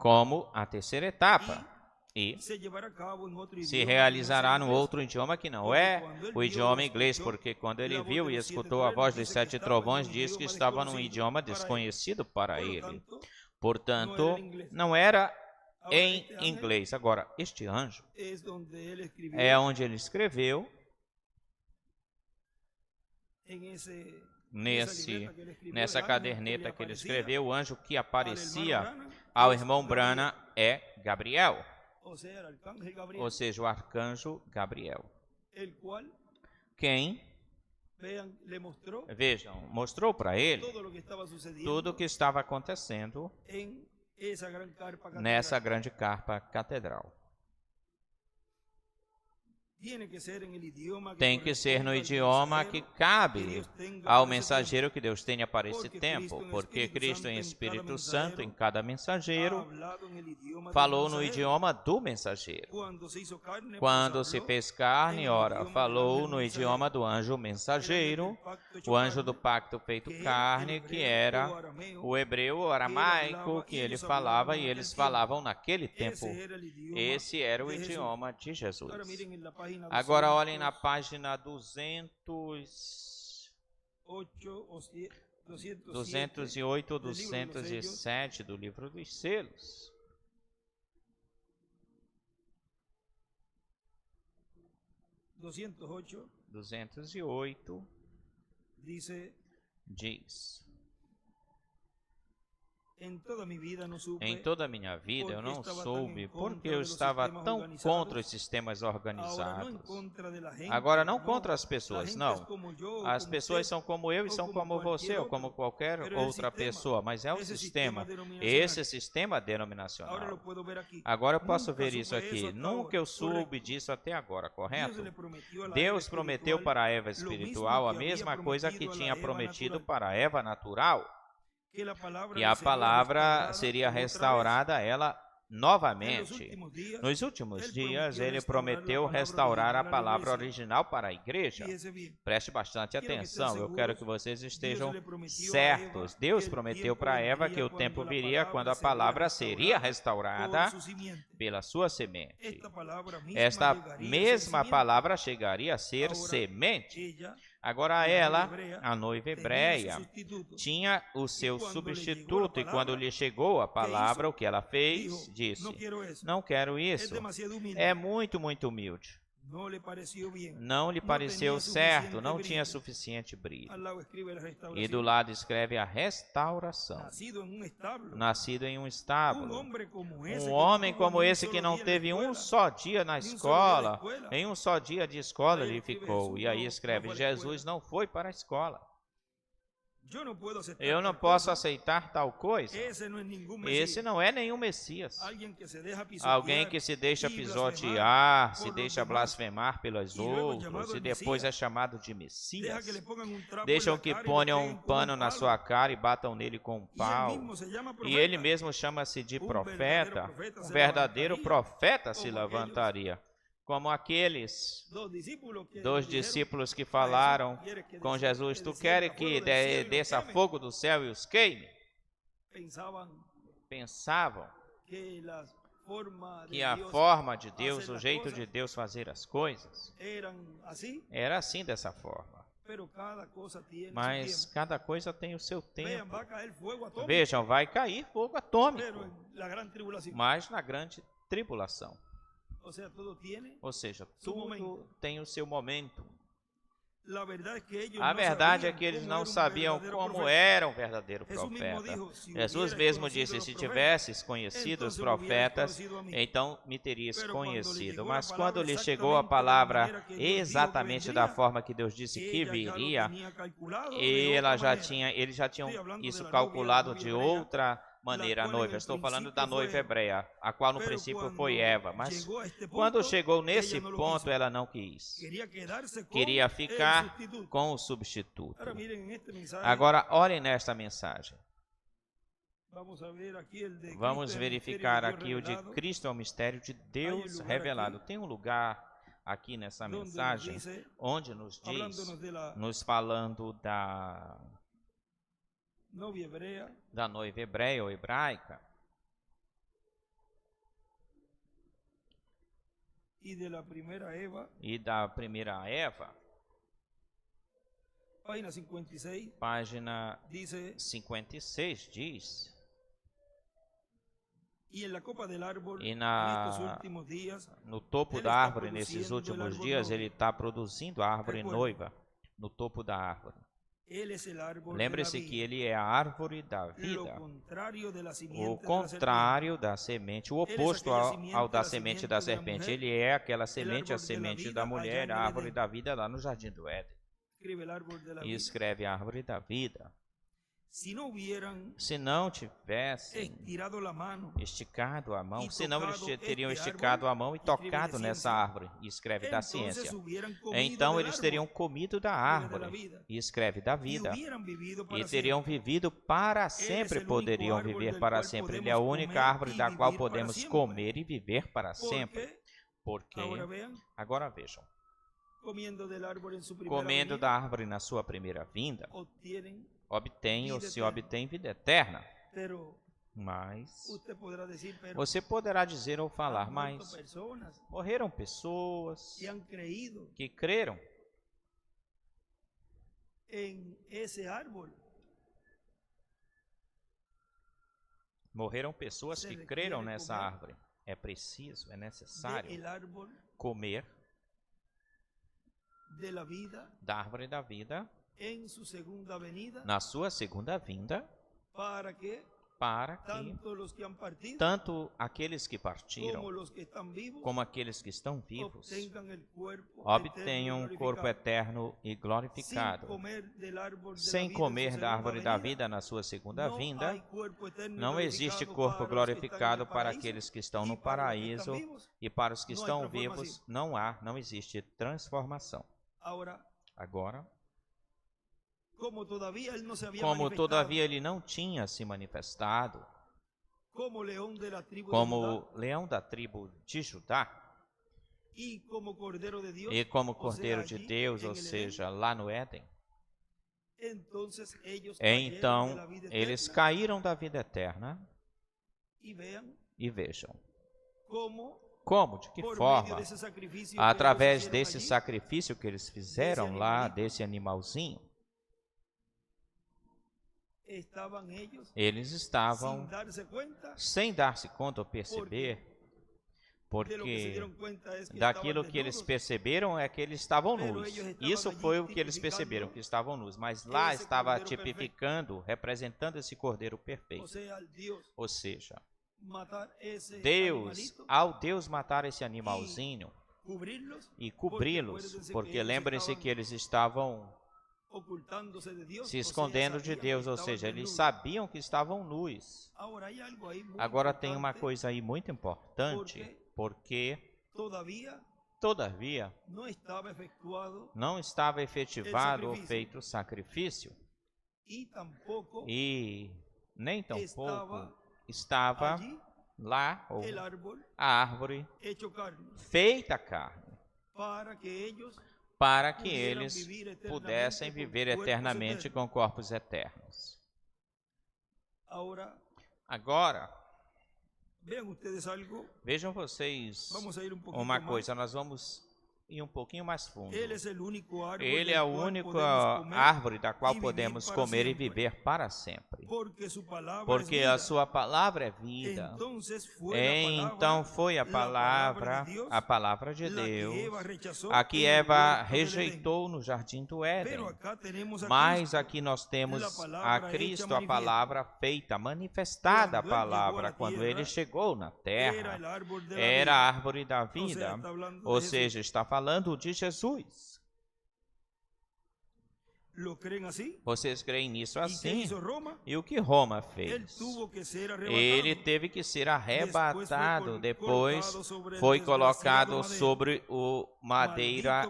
como a terceira etapa, e se realizará no outro idioma que não é o idioma inglês, porque quando ele viu e escutou a voz dos 7 trovões, diz que estava num idioma desconhecido para ele. Portanto, não era em inglês. Agora, este anjo é onde ele escreveu, nessa caderneta que ele escreveu, o anjo que aparecia ao irmão Branham é Gabriel, ou seja, o arcanjo Gabriel, quem, vejam, mostrou para ele tudo o que estava acontecendo nessa grande carpa catedral. Tem que ser no idioma que cabe ao mensageiro que Deus tenha para esse tempo, porque Cristo em Espírito Santo, em cada mensageiro, falou no idioma do mensageiro. Quando se fez carne, ora, falou no idioma do anjo mensageiro, o anjo do pacto feito carne, que era o hebreu, o aramaico, que ele falava, e eles falavam naquele tempo. Esse era o idioma de Jesus. Agora olhem na página 208 ou 207 do livro dos selos. (208) 208 diz: em toda a minha vida eu não soube porque eu estava tão contra os sistemas organizados. Agora, não contra as pessoas, não. As pessoas são como eu e são como você ou como qualquer outra pessoa, mas é o sistema, esse sistema denominacional. Agora eu posso ver isso aqui. Nunca eu soube disso até agora, correto? Deus prometeu para a Eva espiritual a mesma coisa que tinha prometido para a Eva natural, que a palavra seria restaurada a ela novamente. Nos últimos dias, ele prometeu restaurar a palavra original para a igreja. Preste bastante atenção, eu quero que vocês estejam certos. Deus prometeu para Eva que o tempo viria quando a palavra seria restaurada pela sua semente. Esta mesma palavra chegaria a ser semente. Agora ela, a noiva hebreia, tinha o seu substituto, e quando lhe chegou a palavra, o que ela fez? Disse: não quero isso. É muito humilde. não lhe pareceu certo, não tinha suficiente brilho. E do lado escreve a restauração. Nascido em um estábulo. Um homem como esse que não teve um só dia na escola, em um só dia de escola ele ficou. E aí escreve, Jesus não foi para a escola. Eu não posso aceitar tal coisa. Esse não é nenhum Messias. Alguém que se deixa pisotear, se deixa blasfemar pelos outros e depois é chamado de Messias. Deixam que ponham um pano na sua cara e batam nele com um pau. E ele mesmo chama-se de profeta. Um verdadeiro profeta se levantaria. Como aqueles dois discípulos que falaram com Jesus, tu queres que desça fogo do céu e os queime? Pensavam que a forma de Deus, o jeito de Deus fazer as coisas, era assim dessa forma. Mas cada coisa tem o seu tempo. Vejam, vai cair fogo atômico, mas na grande tribulação. Ou seja, tudo tem o seu momento. A verdade é que eles não sabiam como era um verdadeiro profeta. Jesus mesmo disse, se tivesses conhecido os profetas, então me terias conhecido. Mas quando lhe chegou a palavra exatamente da forma que Deus disse que viria, eles já tinham isso calculado de outra maneira, a noiva. Estou falando da noiva hebreia, a qual no princípio foi Eva. Mas quando chegou nesse ponto, ela não quis. Queria ficar com o substituto. Agora, olhem nesta mensagem. Vamos verificar aqui o de Cristo é o mistério de Deus revelado. Tem um lugar aqui nessa mensagem onde nos diz, nos falando da noiva hebreia ou hebraica e da primeira Eva, página 56 diz, e no topo da árvore nesses últimos dias ele está produzindo a árvore noiva no topo da árvore. Lembre-se que ele é a árvore da vida, o contrário da semente, o oposto ao da semente da serpente. Ele é aquela semente, a semente da mulher, a árvore da vida lá no Jardim do Éden. E escreve a árvore da vida. Se não tivessem esticado a mão, senão eles teriam esticado a mão e tocado nessa árvore, e escreve da ciência. Então eles teriam comido da árvore, e escreve da vida, e teriam vivido para sempre, poderiam viver para sempre. Ele é a única árvore da qual podemos comer e viver para sempre. Porque, agora vejam, comendo da árvore na sua primeira vinda, obtém ou se obtém vida eterna. Mas você poderá dizer ou falar, mas morreram pessoas que creram Morreram pessoas que creram nessa árvore. É preciso, é necessário comer da árvore da vida na sua segunda vinda, para que tanto aqueles que partiram como aqueles que estão vivos obtenham um corpo eterno e glorificado. Sem comer da árvore da vida na sua segunda vinda, não existe corpo glorificado para aqueles que estão no paraíso, e para os que estão vivos não existe transformação. Agora, como todavia ele não tinha se manifestado como leão da tribo de Judá e como cordeiro de Deus, ou seja, lá no Éden, então eles caíram da vida eterna. E vejam como, de que forma, através desse sacrifício que eles fizeram lá, desse animalzinho, eles estavam, sem dar-se conta ou perceber, porque daquilo que eles perceberam é que eles estavam nus. Isso foi o que eles perceberam, que estavam nus. Mas lá estava tipificando, representando esse cordeiro perfeito. Ou seja, ao Deus matar esse animalzinho e cobri-los, porque lembrem-se que eles estavam se escondendo de Deus, ou seja, eles sabiam que estavam nus. Agora tem uma coisa aí muito importante, porque todavia não estava efetivado o feito sacrifício e nem tampouco estava lá a árvore feita carne, para que eles pudessem viver eternamente com corpos eternos. Agora, vejam vocês uma coisa, nós vamos ir um pouquinho mais fundo. Ele é a única árvore da qual podemos comer e viver para sempre. Porque a sua palavra é vida. Então foi a palavra de Deus, a que Eva rejeitou no jardim do Éden. Mas aqui nós temos a Cristo, a palavra feita, manifestada a palavra, quando ele chegou na terra. Era a árvore da vida, ou seja, está falando de Jesus. Vocês creem nisso assim? E o que Roma fez? Ele teve que ser arrebatado, depois foi colocado sobre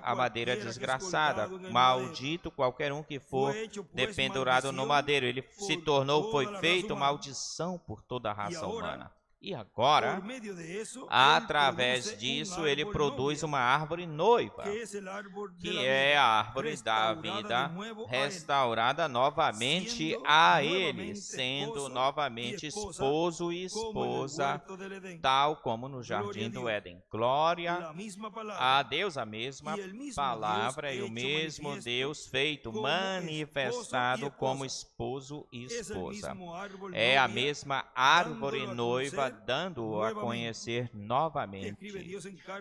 a madeira desgraçada. Maldito qualquer um que for dependurado no madeiro. Ele se tornou, foi feito maldição por toda a raça humana. E agora, através disso, ele produz uma árvore noiva, que é a árvore da vida, restaurada novamente a ele, sendo novamente esposo e esposa, tal como no jardim do Éden. Glória a Deus, a mesma palavra e o mesmo Deus feito, manifestado como esposo e esposa. É a mesma árvore noiva, dando-o a conhecer novamente.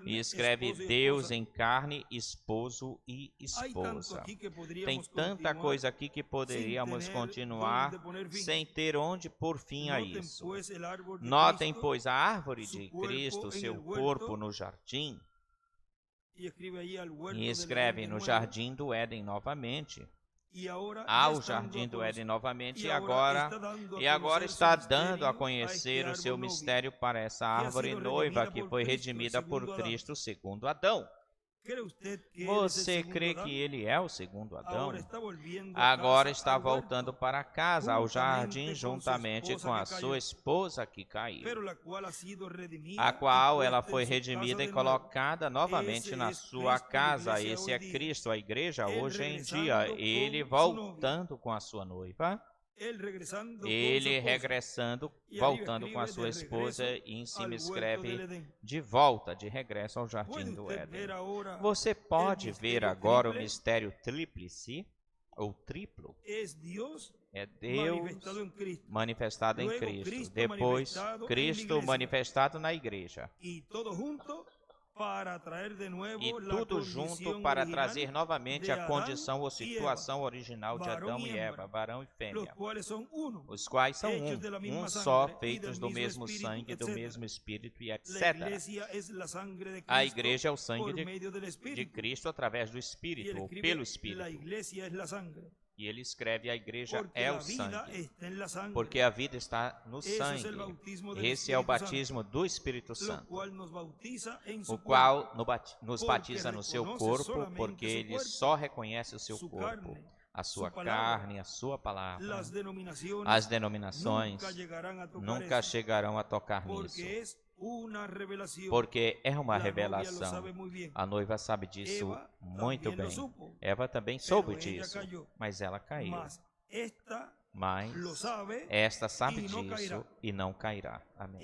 E escreve Deus em carne, esposo e esposa. Tem tanta coisa aqui que poderíamos continuar sem ter onde pôr fim a isso. Notem, pois, a árvore de Cristo, seu corpo no jardim, e escreve no jardim do Éden novamente. Ao jardim do Éden novamente, e agora está dando a conhecer o seu mistério para essa árvore noiva que foi redimida por Cristo segundo Adão. Você crê que ele é o segundo Adão? Agora está voltando para casa, ao jardim, juntamente com a sua esposa que caiu, a qual ela foi redimida e colocada novamente na sua casa. Esse é Cristo, a igreja, hoje em dia. Ele voltando com a sua noiva, ele regressando, voltando com a sua esposa, e em cima escreve de volta, de regresso ao jardim do Éden. Você pode ver agora o mistério tríplice, ou triplo. É Deus manifestado em Cristo, depois Cristo manifestado na igreja. E tudo junto para trazer novamente a condição ou situação original de Adão e Eva, varão e fêmea, os quais são um só, feitos do mesmo sangue, do mesmo Espírito e etc. A igreja é o sangue de Cristo através do Espírito, ou pelo Espírito. E ele escreve, a igreja é o sangue, porque a vida está no sangue. Esse é o batismo do Espírito Santo, o qual nos batiza no seu corpo, porque ele só reconhece o seu corpo, a sua carne, a sua palavra. As denominações nunca chegarão a tocar nisso, porque é uma revelação. A noiva sabe disso muito bem. Eva também soube disso, mas ela caiu. Mas esta sabe disso e não cairá. Amém.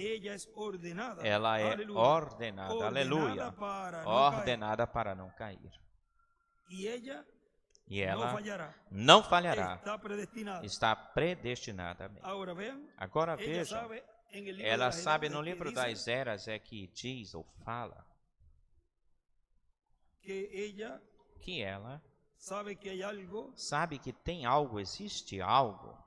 Ela é ordenada, aleluia, ordenada para não cair. E ela não falhará. Está predestinada. Amém. Agora veja, Ela sabe, no livro das eras é que diz ou fala que ela sabe que tem algo, existe algo.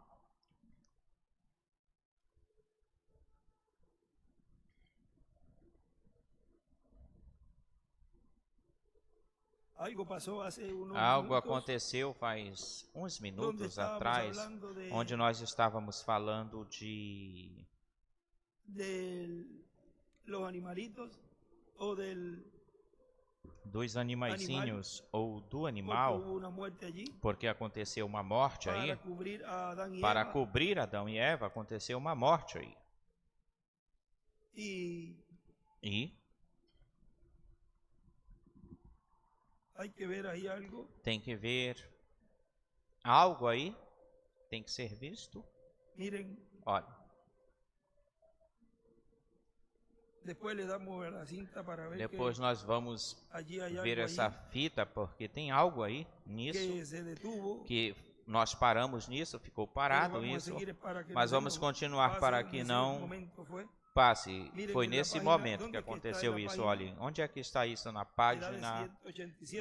Algo aconteceu faz uns minutos atrás, onde nós estávamos falando dos animaizinhos ou do animal, porque aconteceu uma morte aí. Para cobrir Adão e Eva, aconteceu uma morte aí. E tem que ver algo aí, tem que ser visto. Olha, depois nós vamos ver essa fita, porque tem algo aí nisso que nós paramos nisso, ficou parado isso, mas vamos continuar para que não passe. Foi nesse momento que aconteceu isso. Olhem, onde é que está isso na página?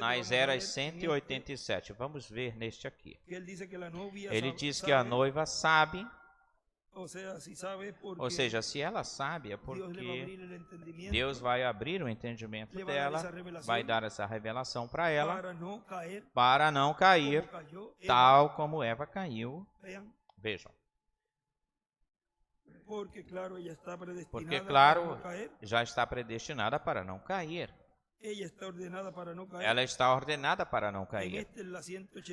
Nas eras 187. Vamos ver neste aqui. Ele diz que a noiva sabe. Ou seja, se ela sabe, é porque Deus vai abrir o entendimento dela, vai dar essa revelação para ela, para não cair tal como Eva caiu. Vejam. Porque, claro, já está predestinada para não cair. Ela está ordenada para não cair.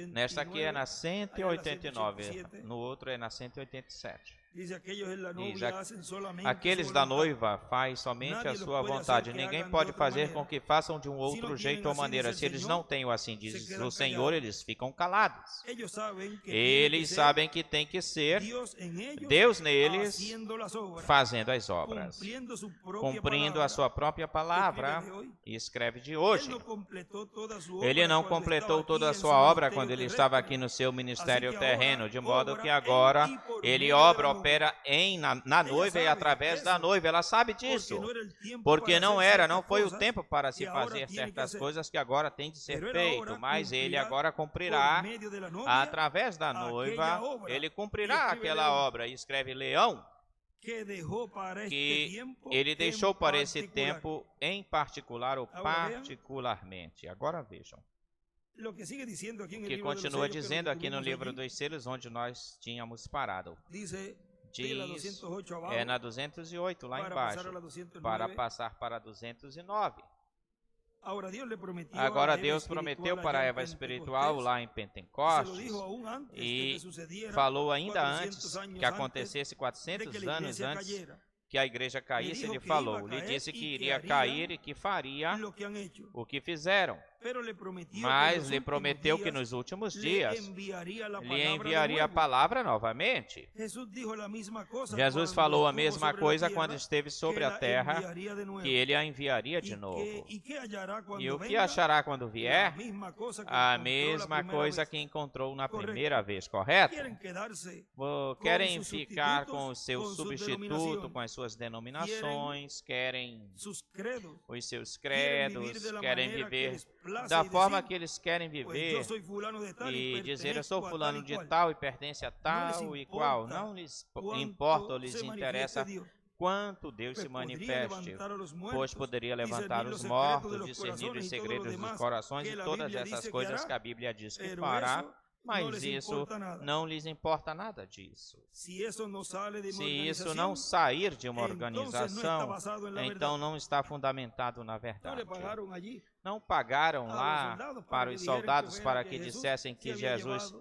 Nesta aqui é na 189, no outro é na 187. Diz, aqueles da noiva faz somente a sua vontade. Ninguém pode fazer com que façam de um outro jeito ou maneira. Se eles não têm assim, diz o Senhor, eles ficam calados. Eles sabem que tem que ser Deus neles fazendo as obras, cumprindo a sua própria palavra. E escreve de hoje. Ele não completou toda a sua obra quando ele estava aqui no seu ministério terreno, de modo que agora ele opera na noiva e através da noiva. Ela sabe disso, porque não foi o tempo para se fazer certas coisas que agora tem de ser feito, mas ele agora cumprirá através da noiva, ele cumprirá aquela obra. E escreve Leão que ele deixou para esse tempo em particular ou particularmente. Agora vejam o que continua dizendo aqui no livro dos selos, onde nós tínhamos parado. Diz, é na 208 lá embaixo, para passar para 209. Agora Deus prometeu para a Eva espiritual lá em Pentecostes e falou ainda antes que acontecesse 400 anos antes que a igreja caísse. Ele falou, lhe disse que iria cair e que faria o que fizeram. Mas lhe prometeu que nos últimos dias lhe enviaria a palavra novamente. Jesus falou a mesma coisa quando esteve sobre a terra, que ele a enviaria de novo. E o que achará quando vier? A mesma coisa que encontrou na primeira vez, correto? Querem ficar com o seu substituto, com as suas denominações, querem os seus credos, querem viver da forma que eles querem viver e dizer eu sou fulano de tal e pertence a tal e qual. Não lhes importa ou lhes interessa quanto Deus se manifeste, pois poderia levantar os mortos, discernir os segredos dos corações e todas essas coisas que a Bíblia diz que fará. Mas isso não lhes importa nada disso. Se isso não sair de uma organização, então não está fundamentado na verdade. Não pagaram lá para os soldados para que dissessem que Jesus,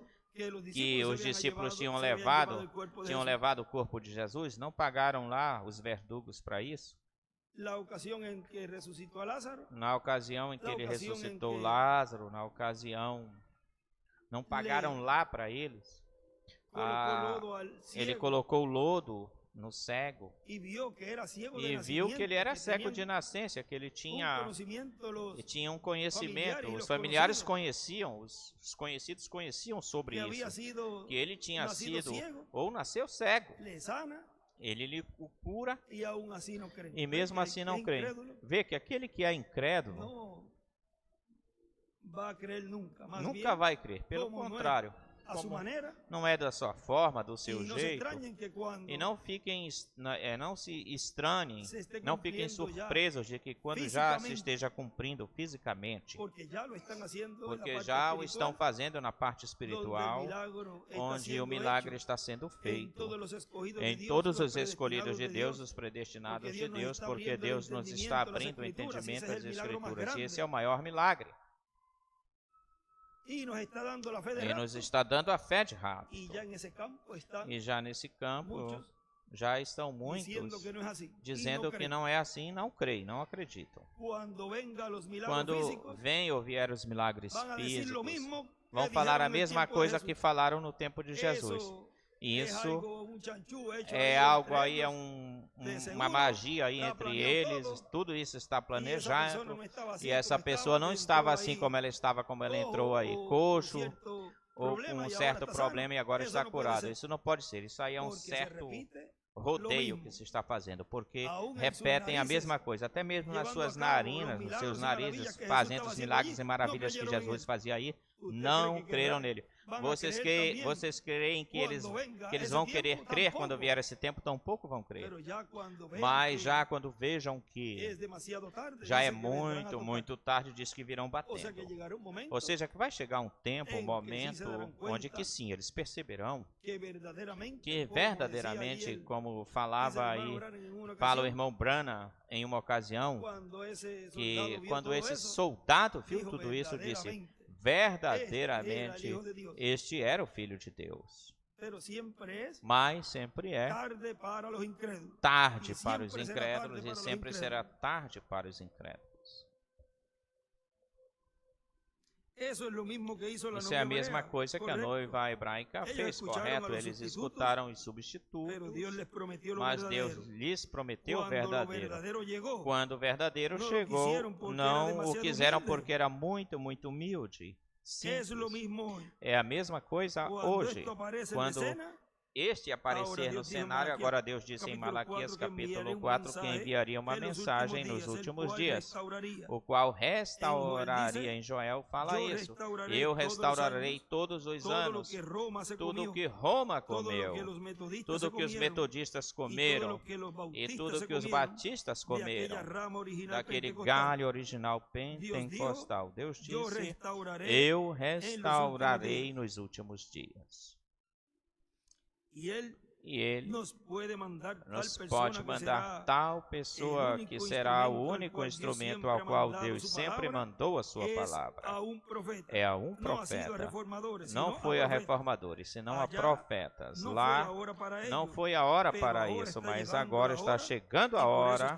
que os discípulos tinham levado o corpo de Jesus? Não pagaram lá os verdugos para isso? Na ocasião em que ele ressuscitou Lázaro, na ocasião... Não pagaram lá para eles. Ele colocou lodo no cego e viu que ele era cego de nascença, que ele tinha um conhecimento. Os familiares conheciam, os conhecidos conheciam sobre isso, que ele tinha sido ou nasceu cego. ele lhe cura e mesmo assim não crê. Vê que aquele que é incrédulo nunca vai crer, pelo contrário. Não é da sua forma, do seu jeito, e não se estranhem, não fiquem surpresos de que quando já se esteja cumprindo fisicamente, porque já o estão fazendo na parte espiritual, onde o milagre está sendo feito em todos os escolhidos de Deus, os predestinados de Deus, porque Deus nos está abrindo o entendimento das Escrituras, e esse é o maior milagre. E nos está dando a fé de rato. E já nesse campo, já estão muitos dizendo que não é assim, não creem, não acreditam. Quando vêm ou vierem os milagres físicos, vão falar a mesma coisa que falaram no tempo de Jesus. Isso é algo aí, é uma magia aí entre eles, tudo isso está planejado, e essa pessoa não estava assim como ela estava, como ela entrou aí, coxo, ou com um certo problema e agora está curado. Isso não pode ser, isso aí é um certo rodeio que se está fazendo, porque repetem a mesma coisa, até mesmo nas suas narinas, nos seus narizes, fazendo os milagres e maravilhas que Jesus fazia aí, não creram nele. Vocês creem que eles vão querer crer quando vier esse tempo? Tampouco vão crer. Mas já quando vejam que já é muito tarde, diz que virão batendo. Ou seja, que vai chegar um tempo, um momento, onde que sim, eles perceberão que verdadeiramente, como fala o irmão Branham em uma ocasião, que quando esse soldado viu tudo isso, disse: verdadeiramente, este era o Filho de Deus. Mas sempre é tarde para os incrédulos e sempre será tarde para os incrédulos. Isso é a mesma coisa que a noiva hebraica fez, correto? Eles escutaram os substitutos, mas Deus lhes prometeu o verdadeiro. Quando o verdadeiro chegou, não o quiseram porque era muito humilde. Simples. É a mesma coisa hoje. Quando este aparecer no cenário, agora Deus disse em Malaquias capítulo 4 que enviaria uma mensagem nos últimos dias, o qual restauraria, em Joel fala isso: eu restaurarei todos os anos tudo que Roma comeu, tudo que os metodistas comeram e tudo que os batistas comeram, daquele galho original pentecostal. Deus disse: eu restaurarei nos últimos dias. E Ele nos pode mandar tal pessoa que será o único instrumento ao qual Deus sempre mandou a sua palavra. É a um profeta. Não foi a reformadores, senão a profetas. Lá não foi a hora para isso, mas agora está chegando a hora,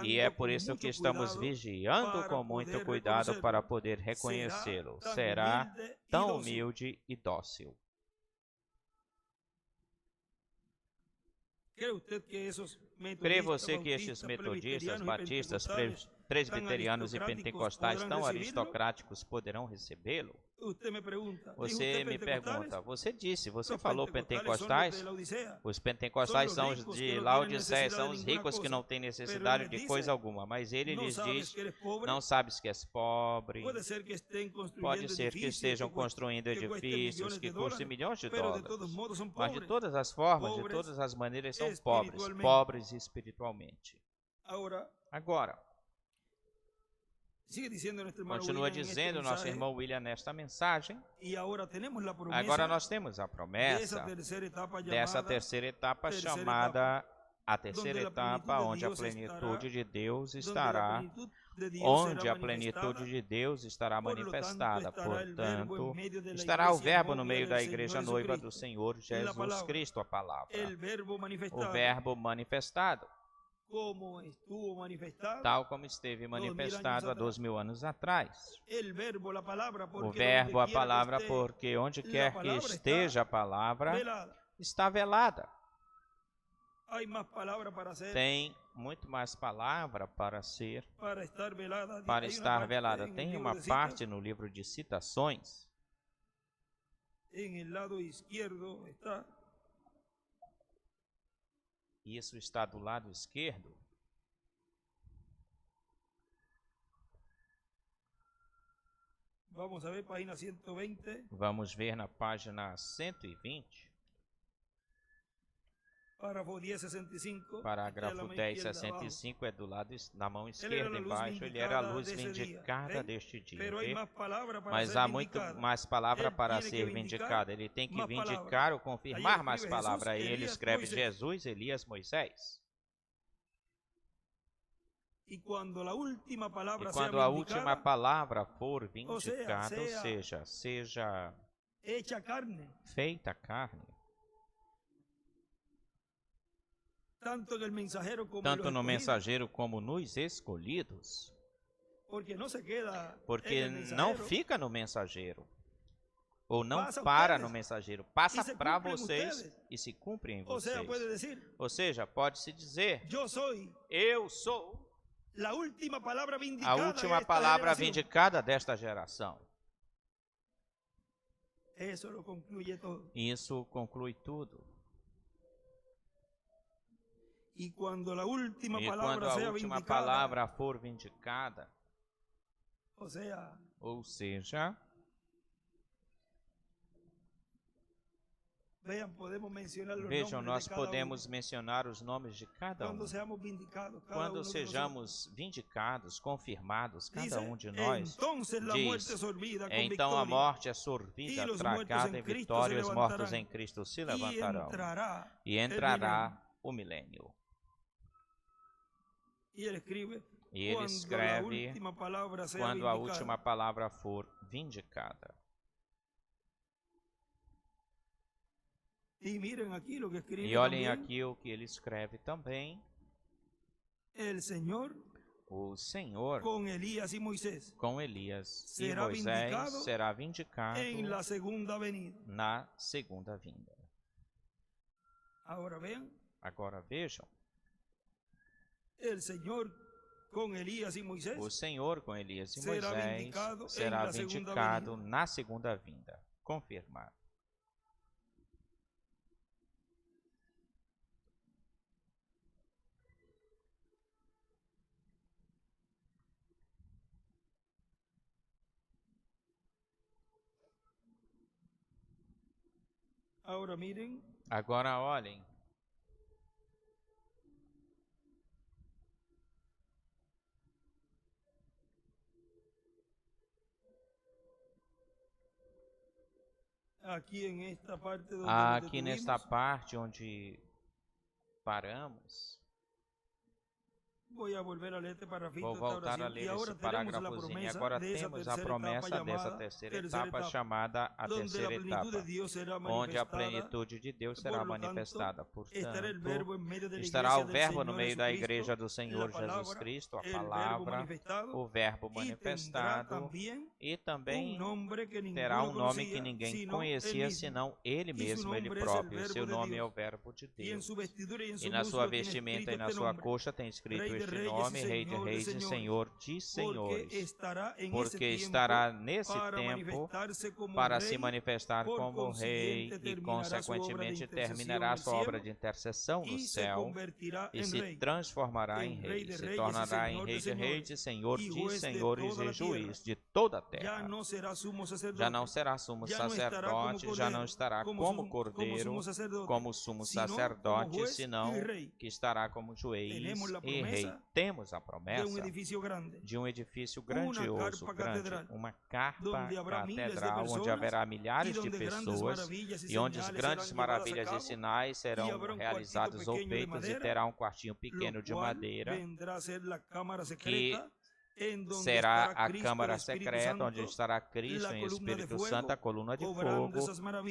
e é por isso que estamos vigiando com muito cuidado para poder reconhecê-lo. Será tão humilde e dócil. Crê você que estes metodistas, batistas, presbiterianos e pentecostais tão aristocráticos poderão recebê-lo? Você me pergunta, você falou pentecostais? Os pentecostais são os de Laodiceia, são os ricos que não têm necessidade de coisa alguma, mas ele lhes diz: não sabes que és pobre, pode ser que estejam construindo edifícios que custem milhões de dólares, mas de todas as formas, de todas as maneiras são pobres espiritualmente. Agora, continua dizendo nosso irmão William nesta mensagem. Agora nós temos a promessa dessa terceira etapa chamada a terceira etapa, onde a plenitude de Deus estará, manifestada. Portanto, estará o Verbo no meio da igreja noiva do Senhor Jesus Cristo, a palavra, o Verbo manifestado, tal como esteve manifestado há 2000 anos atrás. O Verbo, a palavra, porque onde quer que esteja a palavra, está velada. Tem muito mais palavra para estar velada. Tem uma parte no livro de citações. Isso está do lado esquerdo. Vamos a ver, página 120. Vamos ver na página 120. Parágrafo 1065. Parágrafo 1065 é do lado da mão esquerda embaixo. Ele era a luz vindicada deste dia. Mas há muito mais palavra para ser vindicada. Ele tem que vindicar ou confirmar mais palavra. Aí ele escreve Jesus, Elias, Moisés. E quando a última palavra for vindicada, ou seja, seja feita carne, tanto no mensageiro como nos escolhidos, porque não fica no mensageiro, ou não para no mensageiro, passa para vocês e se cumpre em vocês. Ou seja, pode-se dizer, eu sou a última palavra vindicada desta geração. Isso conclui tudo. E quando a última palavra for vindicada, ou seja, vejam, nós podemos mencionar os nomes de cada um. Quando sejamos vindicados, confirmados, cada um de nós, diz, então a morte é sorvida, tragada em vitória, os mortos em Cristo se levantarão, e entrará o milênio. E ele escreve, quando a última palavra for vindicada. E olhem aqui o que ele escreve também. O Senhor, com Elias e Moisés, será vindicado na segunda vinda. Agora vejam. O Senhor com Elias e Moisés será vindicado na segunda vinda. Confirmado. Agora olhem. Aqui nesta parte onde paramos, vou voltar a ler esse parágrafozinho. Agora temos a promessa dessa terceira etapa, chamada a terceira etapa, onde a plenitude de Deus será manifestada. Portanto, estará o Verbo no meio da igreja do Senhor Jesus Cristo, a palavra, o Verbo manifestado, e também terá um nome que ninguém conhecia, senão Ele mesmo, Ele próprio. Seu nome é o Verbo de Deus. E na sua vestimenta e na sua coxa tem escrito este nome, Rei de Reis e Senhor de Senhores, porque estará nesse tempo para se manifestar como Rei e, consequentemente, terminará sua obra de intercessão no céu e se transformará em Rei, se tornará em Rei de Reis e Senhor de Senhores e Juiz de toda a terra. Já não será sumo sacerdote, já não estará como Cordeiro, como sumo sacerdote, senão que estará como Juiz e Rei. Temos a promessa de um edifício grandioso, grande, uma carpa catedral, onde haverá milhares de pessoas e onde as grandes maravilhas e sinais serão realizados ou feitos, e terá um quartinho pequeno de madeira que será a câmara secreta, onde estará Cristo em Espírito Santo, a coluna de fogo,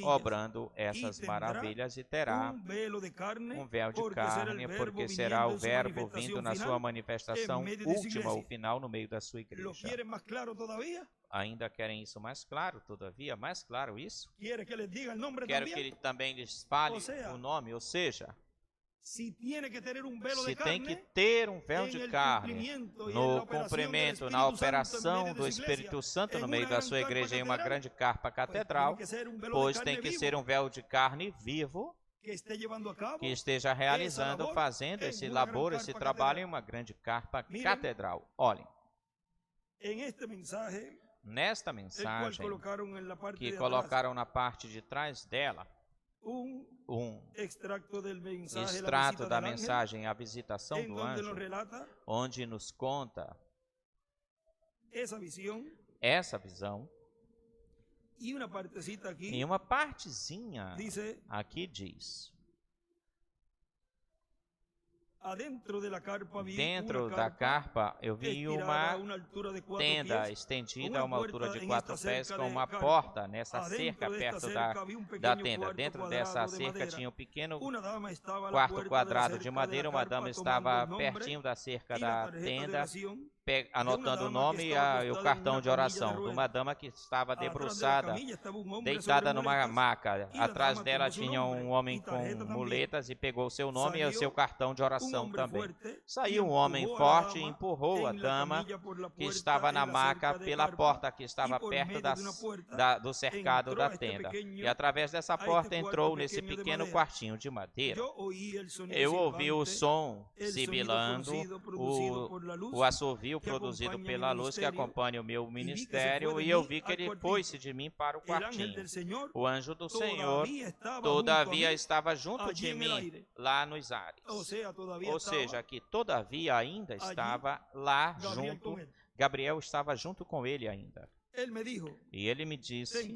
obrando essas maravilhas, e terá um véu de carne, porque será o Verbo vindo na sua manifestação última, o final, no meio da sua igreja. Ainda querem isso mais claro, todavia? Mais claro isso? Quero que ele também lhes fale o nome, ou seja, se tem que ter um véu de carne no cumprimento, na operação do Espírito Santo no meio da sua igreja, em uma grande carpa catedral, pois tem que ser um véu de carne vivo, que esteja realizando, fazendo esse labor, esse trabalho em uma grande carpa catedral. Olhem, nesta mensagem que colocaram na parte de trás dela, um extrato da mensagem A Visitação do Anjo, onde nos conta essa visão. E uma partezinha aqui diz: dentro da carpa eu vi uma tenda estendida a uma altura de 4 pés com uma porta nessa cerca perto da tenda. Dentro dessa cerca tinha um pequeno quarto quadrado de madeira. Uma dama estava pertinho da cerca da tenda, anotando o nome e o cartão de oração de uma dama que estava debruçada, deitada numa maca. Atrás dela tinha um homem com muletas e pegou seu nome e o seu cartão de oração também. Saiu um homem forte e empurrou a dama que estava na maca pela porta que estava perto do cercado da tenda. E através dessa porta entrou nesse pequeno quartinho de madeira. Eu ouvi o som sibilando, o assovio produzido pela luz que acompanha o meu ministério, e eu vi que ele pôs-se de mim para o quartinho. O anjo do Senhor, todavia, estava junto de mim, lá nos ares. Ou seja, que todavia ainda estava lá junto, Gabriel estava junto com ele ainda. E ele me disse: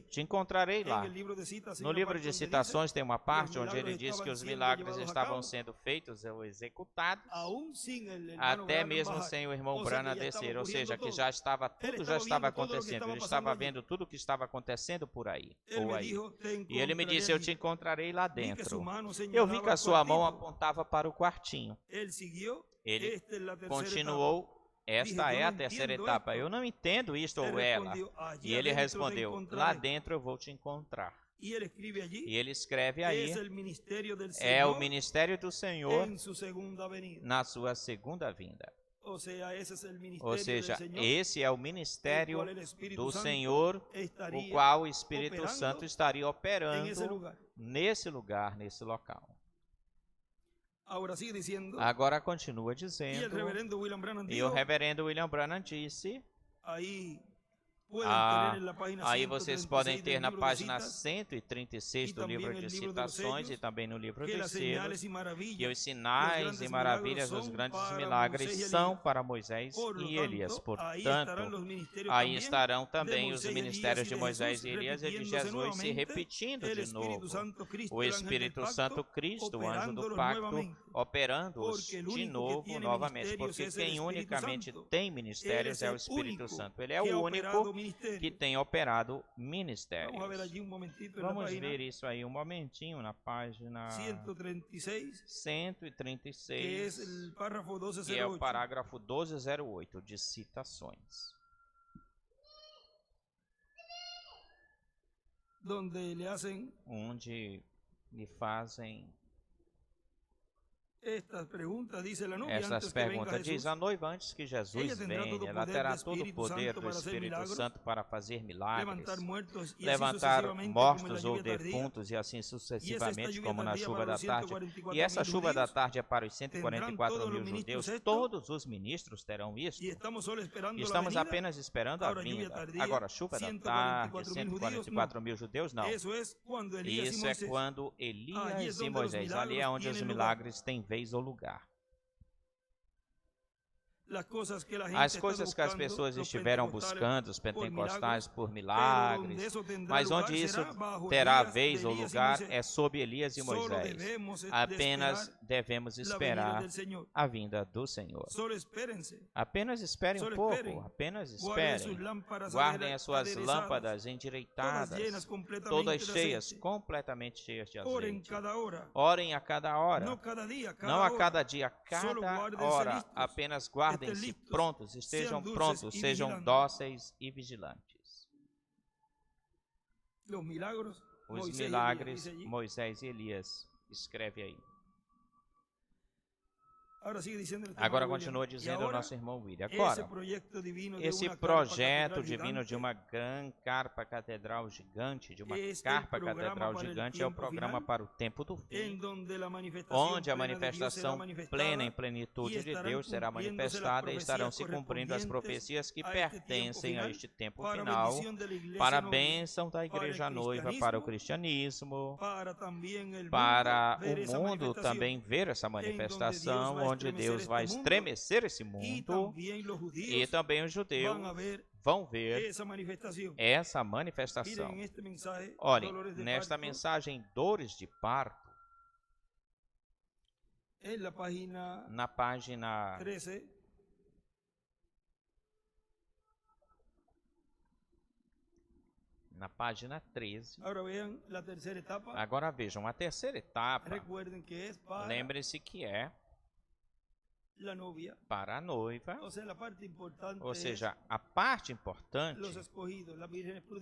te encontrarei lá. No livro de citações tem uma parte onde ele diz que os milagres estavam sendo feitos ou executados, até mesmo sem o irmão Branham descer. Ou seja, que tudo já estava acontecendo. Ele estava vendo tudo o que estava acontecendo por aí, ou aí. E ele me disse: eu te encontrarei lá dentro. Eu vi que a sua mão apontava para o quartinho. Ele continuou: esta é a terceira etapa. Eu não entendo isto ou ela. E ele respondeu: lá dentro eu vou te encontrar. E ele escreve aí: é o ministério do Senhor na sua segunda vinda. Ou seja, esse é o ministério do Senhor, o qual o Espírito Santo estaria operando nesse lugar, nesse local. Agora continua dizendo, e o reverendo William Branham disse, aí vocês podem ter na página 136 do livro de citações e também no livro dos selos, que os sinais e maravilhas dos grandes milagres são para Moisés e Elias. Portanto, aí estarão também os ministérios de Moisés e Elias e de Jesus se repetindo de novo. O Espírito Santo Cristo, o anjo do pacto, operando-os de novo, novamente, porque quem unicamente tem ministérios é o Espírito Santo. Ele é o único que tem operado ministérios. Vamos ver isso aí um momentinho na página 136, que é o parágrafo 1208 de citações. Onde lhe fazem estas perguntas, diz a noiva, antes que Jesus venha, ela terá todo o poder do Espírito Santo para fazer milagres, levantar mortos ou defuntos e assim sucessivamente, como na chuva da tarde. E essa chuva da tarde é para os 144 mil judeus. Todos os ministros terão isso. Estamos apenas esperando a vinda. Agora, chuva da tarde, 144 mil judeus, não. Isso é quando Elias e Moisés, ali é onde os milagres têm vez ou lugar. As coisas que as pessoas estiveram buscando, os pentecostais, por milagres, mas onde isso terá vez ou lugar é sob Elias e Moisés. Apenas devemos esperar a vinda do Senhor. Apenas esperem um pouco, apenem. Guardem as suas lâmpadas endireitadas, todas cheias, completamente cheias de azeite. Orem a cada hora, não a cada dia, a cada hora. Apenas guardem prontos, estejam prontos, sejam dóceis e vigilantes. Os milagres, Moisés e Elias, escreve aí. Agora continua dizendo o nosso irmão William. Agora, esse projeto divino de uma grande carpa catedral gigante, é o programa para o tempo do fim, onde a manifestação plena em plenitude de Deus será manifestada e estarão se cumprindo as profecias que pertencem a este tempo final, para a bênção da igreja noiva, para o cristianismo, para o mundo também ver essa manifestação, onde Deus vai estremecer esse mundo, e também os judeus vão ver essa manifestação. Olhem, nesta mensagem, dores de parto, na página 13, na página 13. Agora vejam, a terceira etapa, lembre-se que é para a noiva, ou seja, a parte importante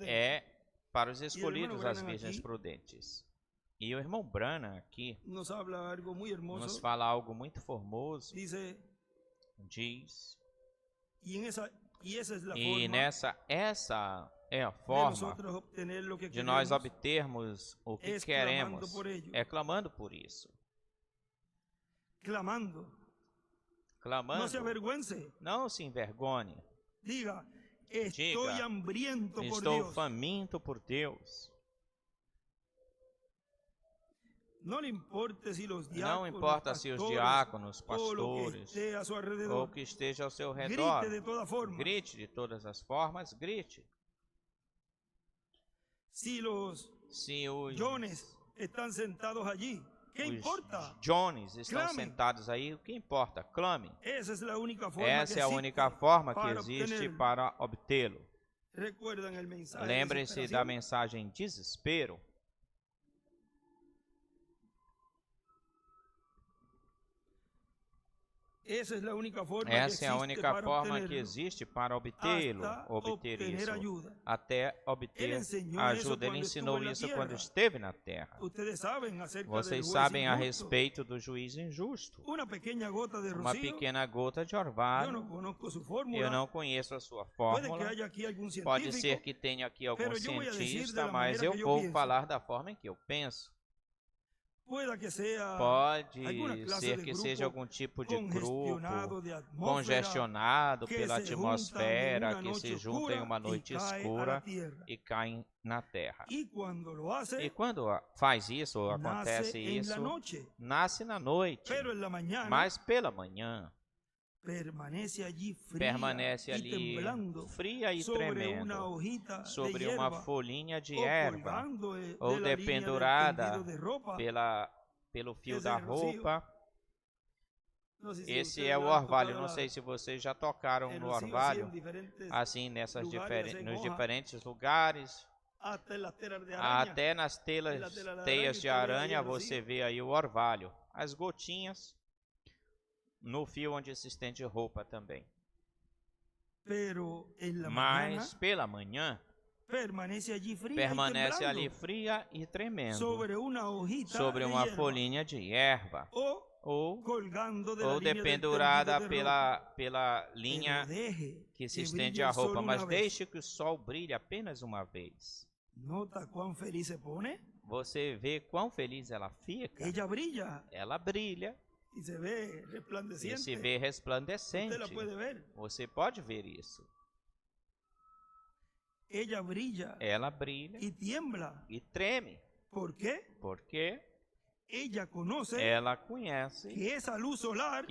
é para os escolhidos, as virgens prudentes. E o irmão Branham aqui nos fala algo muito formoso, diz, essa é a forma de nós obtermos o que queremos, é clamando por isso. Clamando. Não se envergonhe. Diga, estou faminto por Deus. Não importa se os diáconos, pastores, ou que esteja ao seu redor, grite de todas as formas, grite. Se os Jones estão sentados allí, ¿qué importa? Jones estão sentados aí, o que importa? Clame. Essa é a única forma que existe para obtê-lo. Lembrem-se da mensagem desespero. Essa é a única forma que existe para obter isso, até obter ajuda. Ele ensinou isso quando esteve na terra. Vocês sabem a respeito do juiz injusto. Uma pequena gota de orvalho. Eu não conheço a sua fórmula. Pode ser que tenha aqui algum cientista, mas eu vou falar da forma em que eu penso. Pode ser que seja algum tipo de grupo congestionado pela atmosfera que se junta em uma noite escura e caem na terra. E quando faz isso, ou acontece isso, nasce na noite, mas pela manhã permanece ali fria e tremendo sobre uma folhinha de erva ou dependurada pelo fio da roupa. Esse é o orvalho. Não sei se vocês já tocaram no orvalho, assim nos diferentes lugares. Até nas teias de aranha você vê aí o orvalho, as gotinhas no fio onde se estende roupa também. Mas pela manhã permanece ali fria e tremendo sobre uma folhinha de erva ou dependurada pela linha que se estende a roupa. Mas deixe que o sol brilhe apenas uma vez. Você vê quão feliz ela fica? Ela brilha. E se vê resplandecente. Você pode ver isso. Ela brilha e treme. Por quê? Porque ela conhece que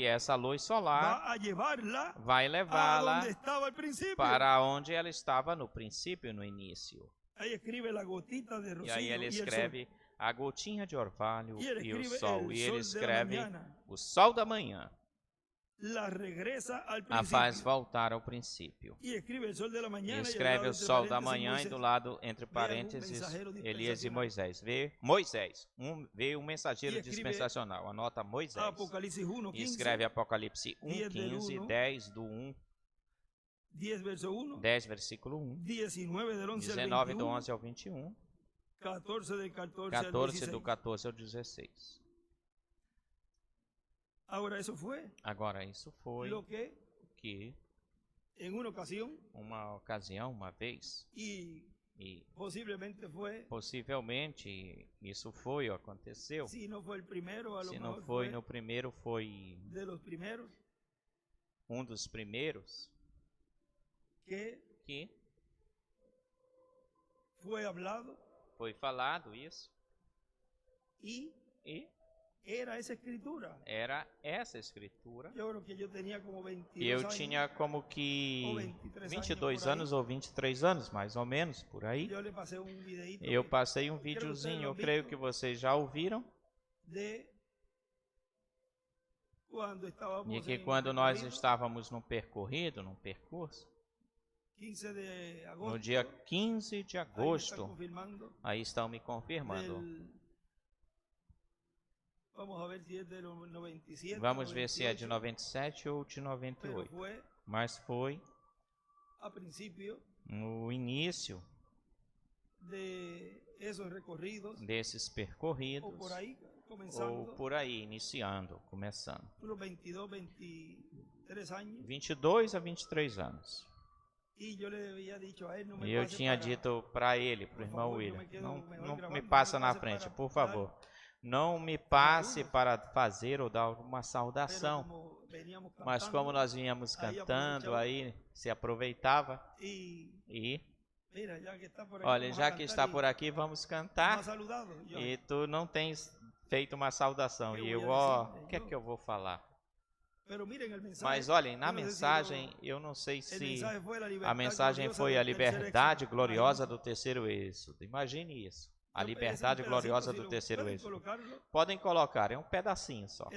essa luz solar vai levá-la para onde ela estava no princípio, no início. E aí ele escreve a gotinha de orvalho e o sol. E ele escreve o sol da manhã. A faz voltar ao princípio. E escreve o sol da manhã e do lado, entre parênteses, Elias e Moisés. Vê um mensageiro dispensacional. Anota Moisés. E escreve Apocalipse 1:15, 10 do 1. 10 versículo 1. 19 do 11 ao 21. 14 do 14 ao 16. Agora isso foi que em uma ocasião, uma vez, e possivelmente isso foi ou aconteceu. Se não foi o primeiro, no primeiro, foi um dos primeiros que foi falado isso. E era essa escritura. Eu tinha como que 22 anos ou 23 anos, mais ou menos, por aí. Eu passei um videozinho, eu creio que vocês já ouviram. E que quando nós estávamos num percurso, no dia 15 de agosto, aí estão me confirmando. Vamos ver se é de 97 ou de 98. Mas foi no início desses percorridos, ou por aí, começando. 22 a 23 anos. E eu tinha dito para ele, para o irmão William, não me passa na frente, por favor. Não me passe para fazer ou dar uma saudação. Mas como nós vínhamos cantando, aí se aproveitava. E olha, já que está por aqui, vamos cantar. E tu não tens feito uma saudação. E eu, o que é que eu vou falar? Mas olhem, na mensagem, eu não sei se a mensagem foi a liberdade gloriosa do terceiro êxodo. Imagine isso. A liberdade gloriosa do terceiro êxodo. Podem colocar, é um pedacinho só.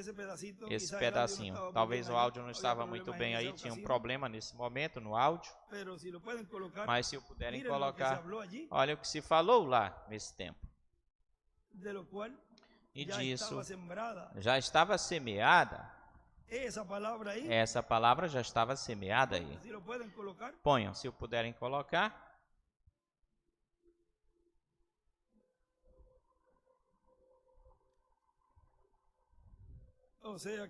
Esse pedacinho. Talvez o áudio não estava muito bem aí, tinha um problema nesse momento no áudio. Mas se o puderem colocar, olha o que se falou lá nesse tempo. E disso já estava semeada. Essa palavra já estava semeada aí. Ponham, se o puderem colocar. Ou seja,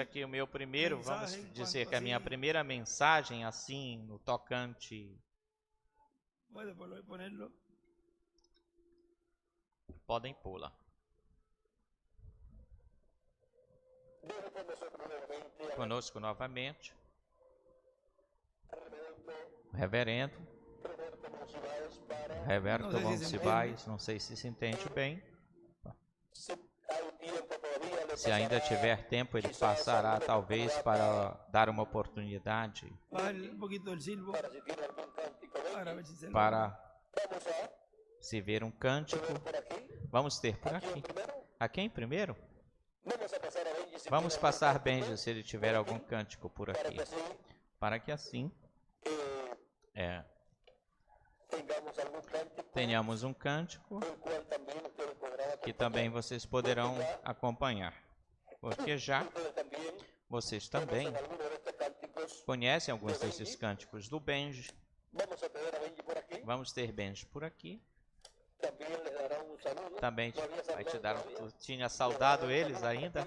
que o meu primeiro, vamos dizer que a minha primeira mensagem, assim, no tocante. Podem pô-la. Conosco novamente. O reverendo Monsiváis, não sei se entende bem. Se ainda tiver tempo, ele passará talvez para dar uma oportunidade para se ver um cântico. Vamos ter por aqui. A quem primeiro? Vamos passar Benji se ele tiver algum cântico por aqui. Para que assim tenhamos um cântico que também vocês poderão acompanhar. Porque já vocês também conhecem alguns desses cânticos do Benji. Vamos ter Benji por aqui. Também vai te dar tu tinha saudado eles ainda.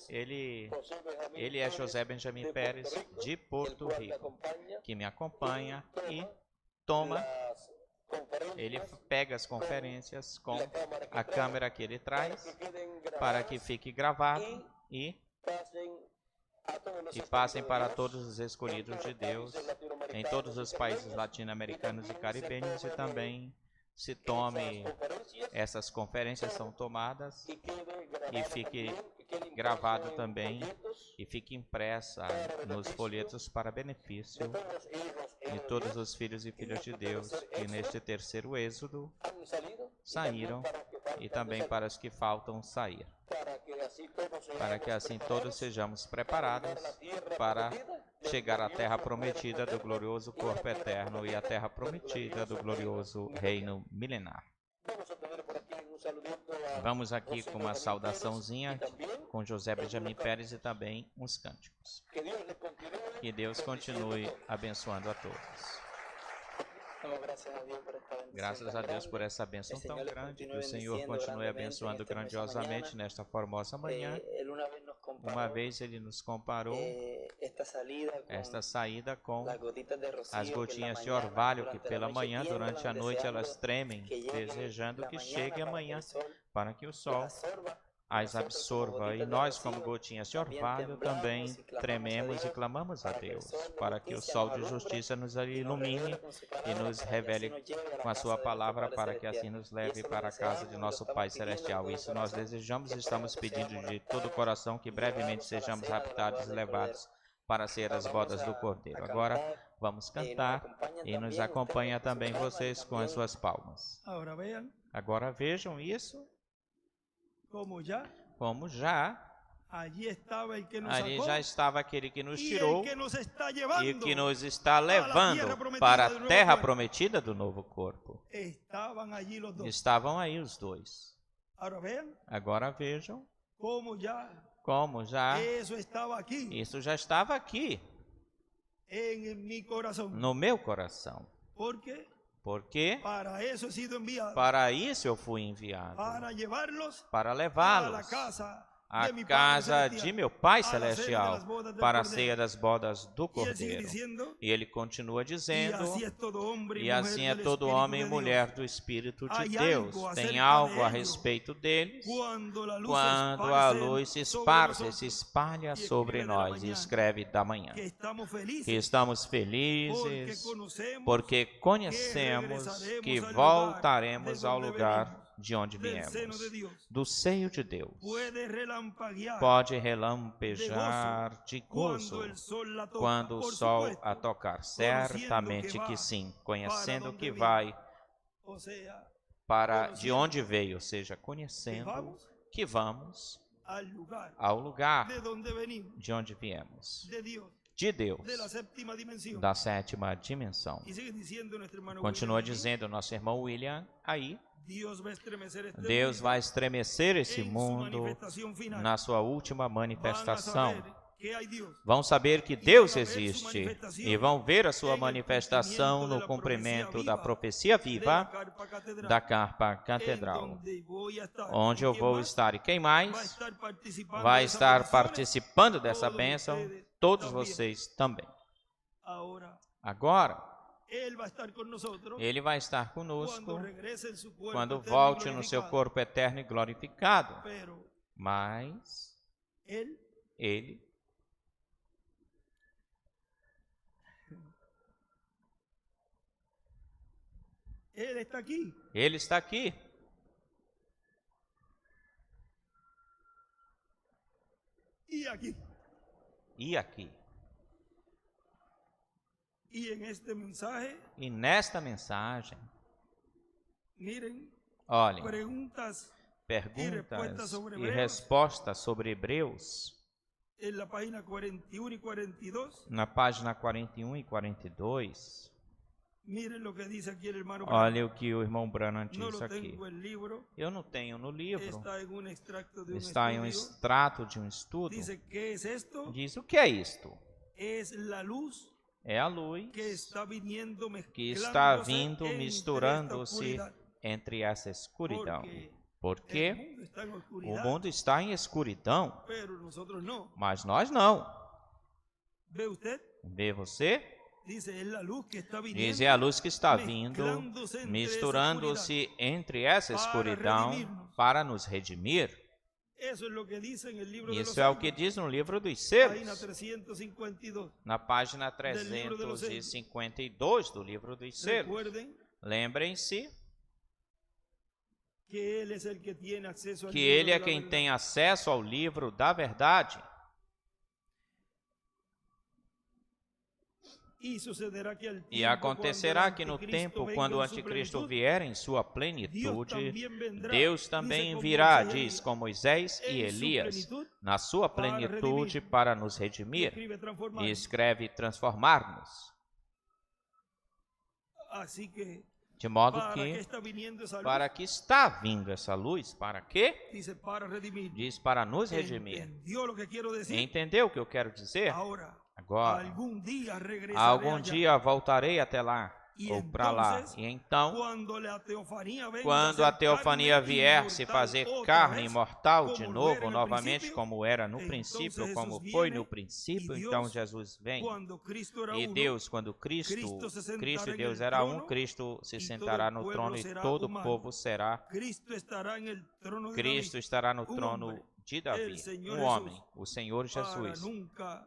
Ele é José Benjamin Pérez de Porto Rico, que me acompanha e toma. Ele pega as conferências com a câmera que ele traz para que fique gravado e passem para todos os escolhidos de Deus em todos os países latino-americanos e caribenhos, e também se tome, essas conferências são tomadas e fique gravado também e fique impressa nos folhetos para benefício de todos os filhos e filhas de Deus que neste terceiro êxodo saíram e também para os que faltam sair, para que assim todos sejamos preparados para chegar à terra prometida do glorioso corpo eterno e à terra prometida do glorioso reino milenar. Vamos aqui com uma saudaçãozinha com José Benjamin Pérez e também uns cânticos. Que Deus continue abençoando a todos. Graças a Deus por essa bênção tão grande, que o Senhor continue abençoando grandiosamente nesta formosa manhã. Uma vez Ele nos comparou esta saída com as gotinhas de orvalho, que pela manhã, durante a noite, elas tremem, desejando que chegue amanhã, para que o sol as absorva. E nós, como gotinhas de orvalho, também trememos e clamamos a Deus, para que o sol de justiça nos ilumine e nos revele com a sua palavra, para que assim nos leve para a casa de nosso Pai Celestial. Isso nós desejamos e estamos pedindo de todo o coração, que brevemente sejamos raptados e levados para ser as bodas do Cordeiro. Agora vamos cantar, e nos acompanha também vocês com as suas palmas. Agora vejam isso. Como já ali já estava aquele que nos tirou e que nos está levando para a terra prometida do novo corpo. Estavam aí os dois. Agora vejam como já isso já estava aqui no meu coração. Porque para isso eu fui enviado, para levá-los à casa de meu Pai Celestial, para a ceia das bodas do Cordeiro. E ele continua dizendo, e assim é todo homem e mulher do Espírito de Deus. Tem algo a respeito deles quando a luz se espalha sobre nós, e escreve da manhã. Que estamos felizes porque conhecemos que voltaremos ao lugar de onde viemos, do seio de Deus. Pode relampejar de gozo quando o sol a tocar. Certamente que sim, conhecendo que vai para de onde veio, ou seja, conhecendo que vamos ao lugar de onde viemos, de Deus, da sétima dimensão. Continua dizendo o nosso irmão William aí, Deus vai estremecer esse mundo na sua última manifestação. Vão saber que Deus existe e vão ver a sua manifestação no cumprimento da profecia viva da Carpa Catedral, onde eu vou estar. E quem mais vai estar participando dessa bênção? Todos vocês também. Agora, Ele vai estar conosco quando volte no seu corpo eterno e glorificado. Mas Ele está aqui. Ele está aqui. E aqui. E aqui. E nesta mensagem, olhem, perguntas e respostas sobre Hebreus, na página 41 e 42, olha o que o irmão Branham diz aqui. Eu não tenho no livro, está em um extrato de um estudo. Diz, o que é isto? É a luz que está vindo misturando-se entre essa escuridão. Porque o mundo está em escuridão, mas nós não. Vê você? Diz, é a luz que está vindo misturando-se entre essa escuridão para nos redimir. Isso é o que diz no livro dos Selos, na página 352 do livro dos Selos. Lembrem-se que Ele é quem tem acesso ao livro da verdade. E acontecerá que no tempo, quando o anticristo vier em sua plenitude, Deus também virá, diz, com Moisés e Elias, na sua plenitude para nos redimir, e escreve transformar-nos. De modo que, para que está vindo essa luz? Para quê? Diz, para nos redimir. Entendeu o que eu quero dizer? Agora, algum dia voltarei até lá. ou para lá. E então, quando a teofania vier se fazer carne imortal de novo, novamente, como era no princípio, como foi no princípio, então Jesus vem. E Deus, quando Cristo e Deus era um, Cristo se sentará no trono e todo o povo será. Cristo estará no trono de Davi, um homem, o Senhor Jesus,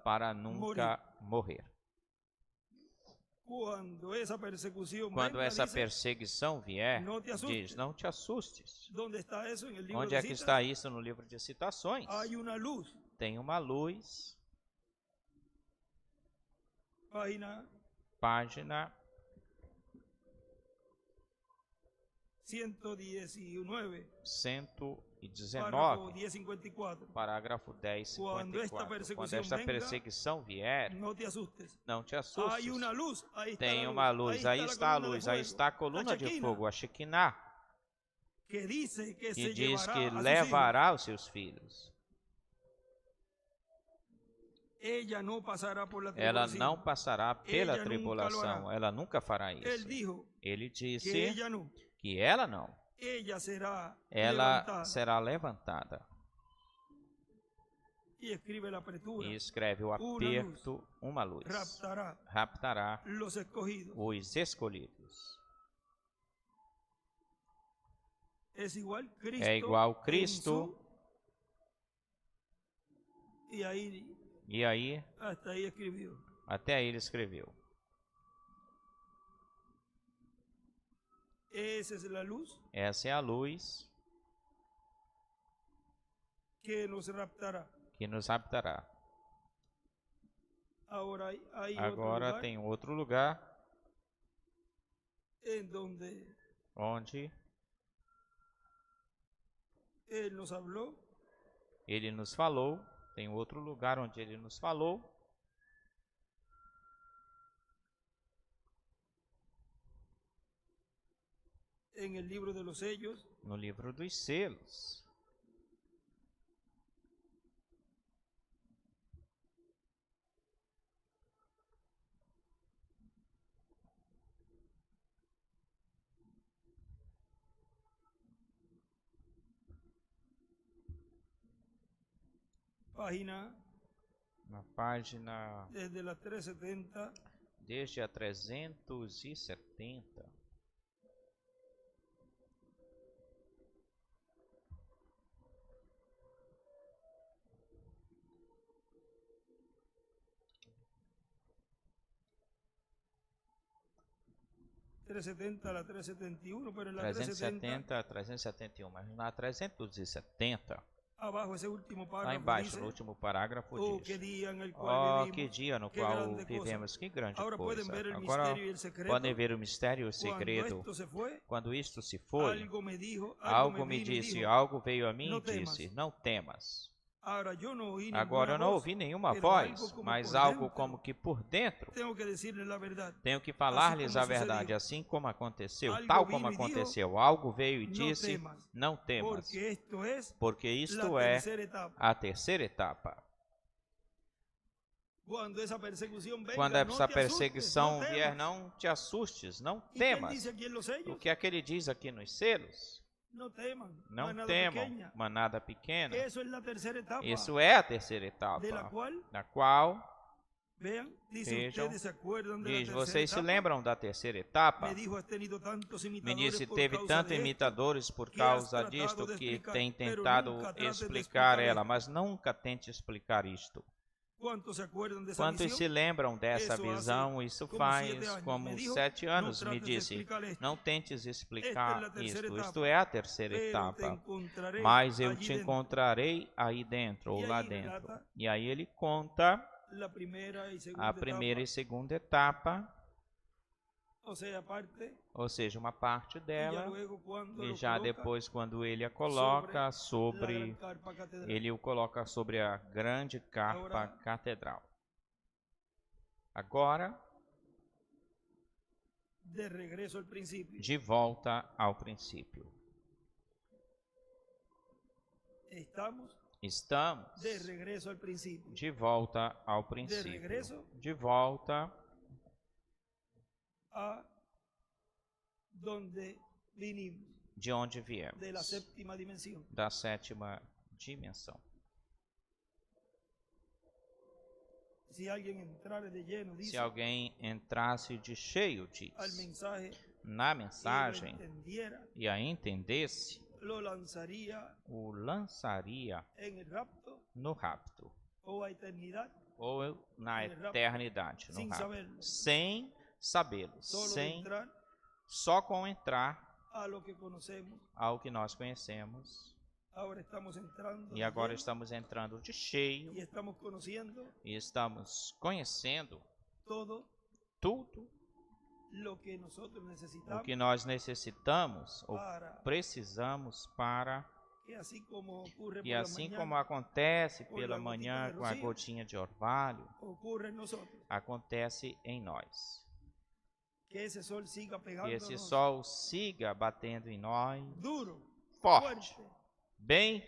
para nunca morrer. Quando essa perseguição vier, diz, não te assustes. Onde é que está isso no livro de Citações? Tem uma luz. Página 119. Parágrafo 1054. Quando esta perseguição vier, não te assustes. Tem uma luz, aí está a luz, aí está a coluna de fogo, a Shekinah, que diz que levará os seus filhos. Ela não passará pela tribulação, ela nunca fará isso. Ele disse que ela não. Ela será levantada. E escreve o aperto, uma luz. Raptará os escolhidos. É igual Cristo. E aí, até aí ele escreveu. Essa é a luz que nos raptará. Agora tem outro lugar onde ele nos falou. Tem outro lugar onde ele nos falou. No livro dos selos. Na página desde a 370. A 371, mas na 370, lá embaixo, no último parágrafo, diz: oh, que dia no qual vivemos, que grande coisa. Agora podem ver o mistério e o segredo. Quando isto se foi, algo me disse, algo veio a mim e disse, não temas. Agora eu não ouvi nenhuma voz, mas algo como que por dentro. Tenho que falar-lhes a verdade, assim como aconteceu, tal como aconteceu. Algo veio e disse, não temas, porque isto é a terceira etapa. Quando essa perseguição vier, não te assustes, não temas. O que é que ele diz aqui nos selos? Não temam, manada pequena. Isso é a terceira etapa, na qual, vejam, diz, vocês se lembram da terceira etapa? Me disse, teve tantos imitadores por causa disto que tem tentado explicar ela, mas nunca tente explicar isto. Quantos se lembram dessa visão? Isso faz como 7 anos, me disse. Não tentes explicar isto. Isto é a terceira etapa. Mas eu te encontrarei aí dentro, ou lá dentro. E aí ele conta a primeira e segunda etapa. Ou seja, uma parte dela, e já depois quando ele a coloca sobre, ele o coloca sobre a grande carpa catedral. Agora, de volta ao princípio. Estamos de volta ao princípio. De volta de onde viemos, da sétima dimensão. Se alguém entrasse de cheio disso, na mensagem, e a entendesse, o lançaria no rapto, ou na eternidade, no rapto, sem sabê-lo, só com entrar ao que nós conhecemos. E agora estamos entrando de cheio e estamos conhecendo tudo o que nós necessitamos ou precisamos para que, assim como acontece pela manhã com a gotinha de orvalho, acontece em nós. Que esse sol siga batendo em nós forte, bem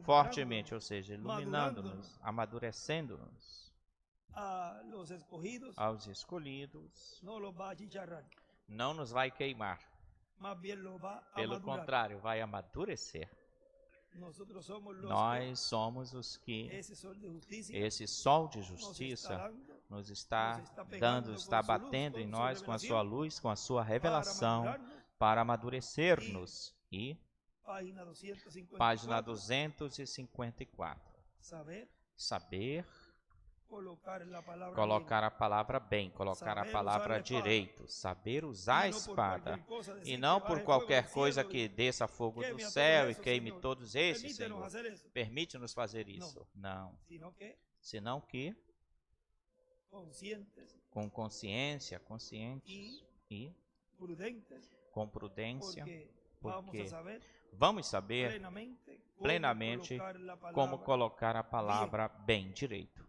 fortemente, ou seja, iluminando-nos, amadurecendo-nos. Aos escolhidos, não nos vai queimar, pelo contrário, vai amadurecer. Nós somos os que esse sol de justiça nos está dando, está batendo em nós com a sua luz, com a sua revelação, para amadurecer-nos. E página 254. Saber colocar a palavra bem, colocar a palavra direito, saber usar a espada, e não por qualquer coisa que desça fogo do céu e queime todos esses, Senhor. Permite-nos fazer isso. Não. Senão que, com consciência, conscientes e com prudência, porque vamos saber plenamente como colocar a palavra bem direito.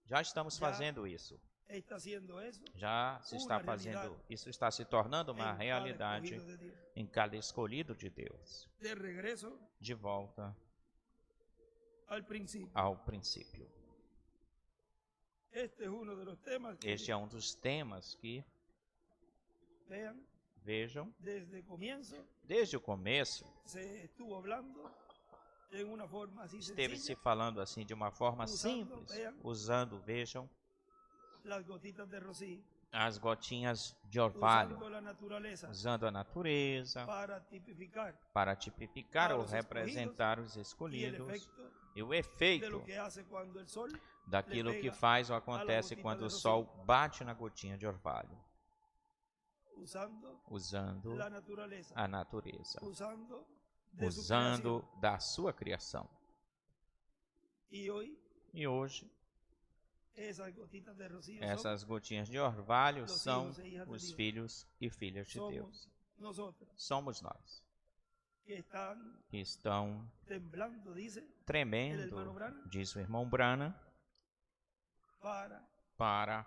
Já estamos fazendo isso. Já se está fazendo, isso está se tornando uma realidade em cada escolhido de Deus. De volta ao princípio. Este é um dos temas que, vejam, desde o começo, esteve se falando assim de uma forma simples, usando, vejam, as gotinhas de orvalho, usando a natureza para tipificar ou representar os escolhidos, e o efeito daquilo que faz ou acontece quando o sol bate na gotinha de orvalho, usando a natureza, usando da sua criação. E hoje, essas gotinhas de orvalho são os filhos e filhas de Deus. Somos nós, que estão tremendo, diz o irmão Branham, para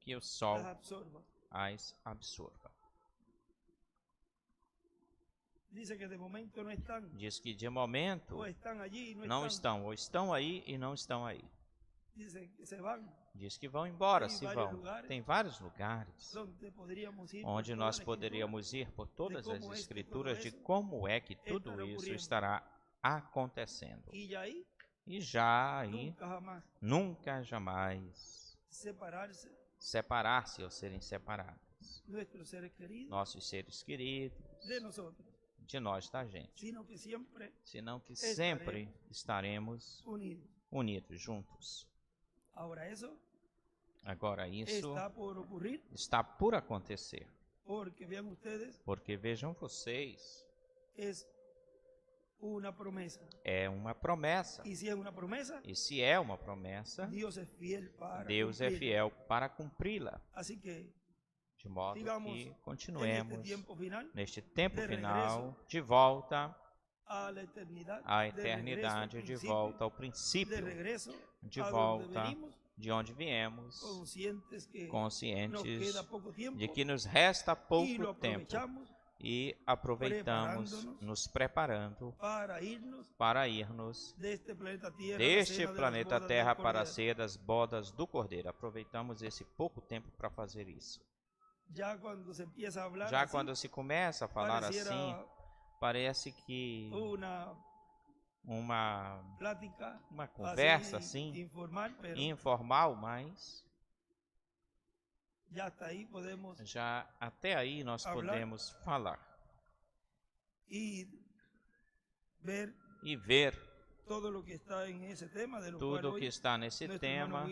que o sol as absorva. Diz que de momento não estão, ou estão aí e não estão aí. Diz que vão embora, se vão. Tem vários lugares onde nós poderíamos ir por todas as escrituras de como é que tudo isso estará acontecendo. E já aí, nunca jamais separar-se ou serem separados. Nossos seres queridos, de nós, da gente. Senão que sempre estaremos unidos, juntos. Agora isso está por acontecer. Porque vejam vocês, é uma promessa. E se é uma promessa, Deus é fiel para cumpri-la. De modo que continuemos neste tempo final, de volta à eternidade, de volta ao princípio, de volta de onde viemos, conscientes de que nos resta pouco tempo e aproveitamos, nos preparando para irmos deste planeta Terra para a ceia das bodas do Cordeiro. Aproveitamos esse pouco tempo para fazer isso. Já quando se começa a falar assim, parece que uma conversa assim, informal, mas já até aí nós podemos falar e ver tudo o que está nesse tema,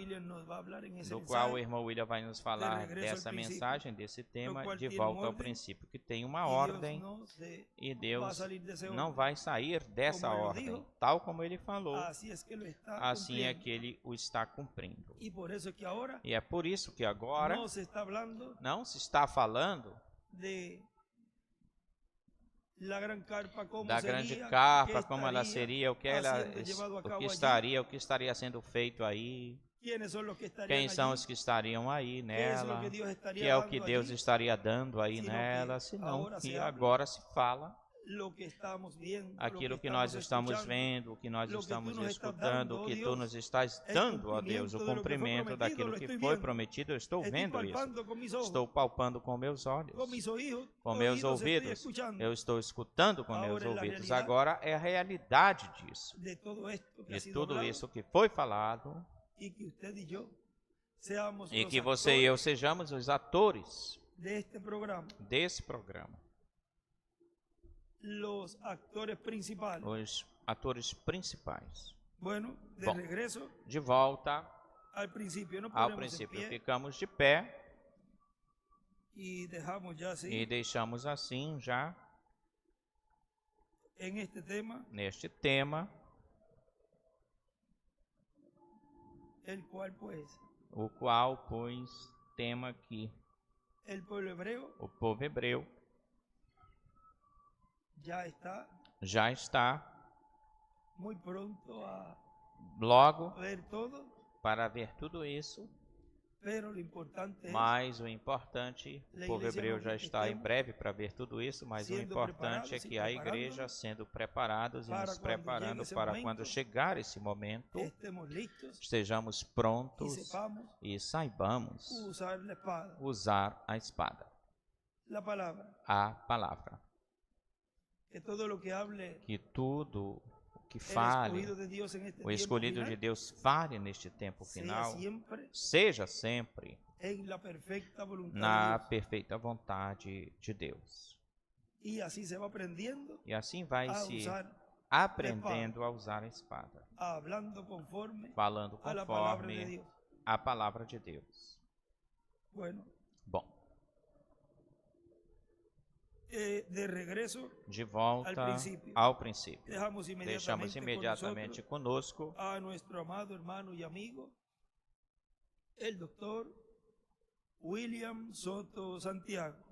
do qual o irmão William vai nos falar dessa mensagem, desse tema, de volta ao princípio, que tem uma ordem e Deus não vai sair dessa ordem, tal como ele falou, assim é que ele o está cumprindo. E é por isso que agora não se está falando da grande carpa, como ela seria, o que estaria sendo feito aí, quem são os que estariam aí nela, que é o que Deus estaria dando aí nela, senão que agora se fala aquilo que nós estamos vendo, o que nós estamos escutando, o que tu nos estás dando, ó Deus, o cumprimento daquilo que foi prometido. Eu estou vendo isso, estou palpando com meus olhos, com meus ouvidos, eu estou escutando com meus ouvidos. Agora é a realidade disso, de tudo isso que foi falado, e que você e eu sejamos os atores desse programa. Os atores principais. Bom, de volta ao princípio, ficamos de pé e deixamos assim já neste tema, o qual, pois, tema aqui, o povo hebreu já está logo para ver tudo isso, mas o importante, o povo hebreu já está em breve para ver tudo isso, mas o importante é que a igreja sendo preparados e nos preparando para quando chegar esse momento, estejamos prontos e saibamos usar a espada, a palavra. Que tudo o que fale, o escolhido de Deus fale neste tempo final, seja sempre na perfeita vontade de Deus. E assim vai se aprendendo a usar a espada, falando conforme a palavra de Deus. Bom. De volta ao princípio. Deixamos imediatamente conosco a nosso amado irmão e amigo, o Dr. William Soto Santiago.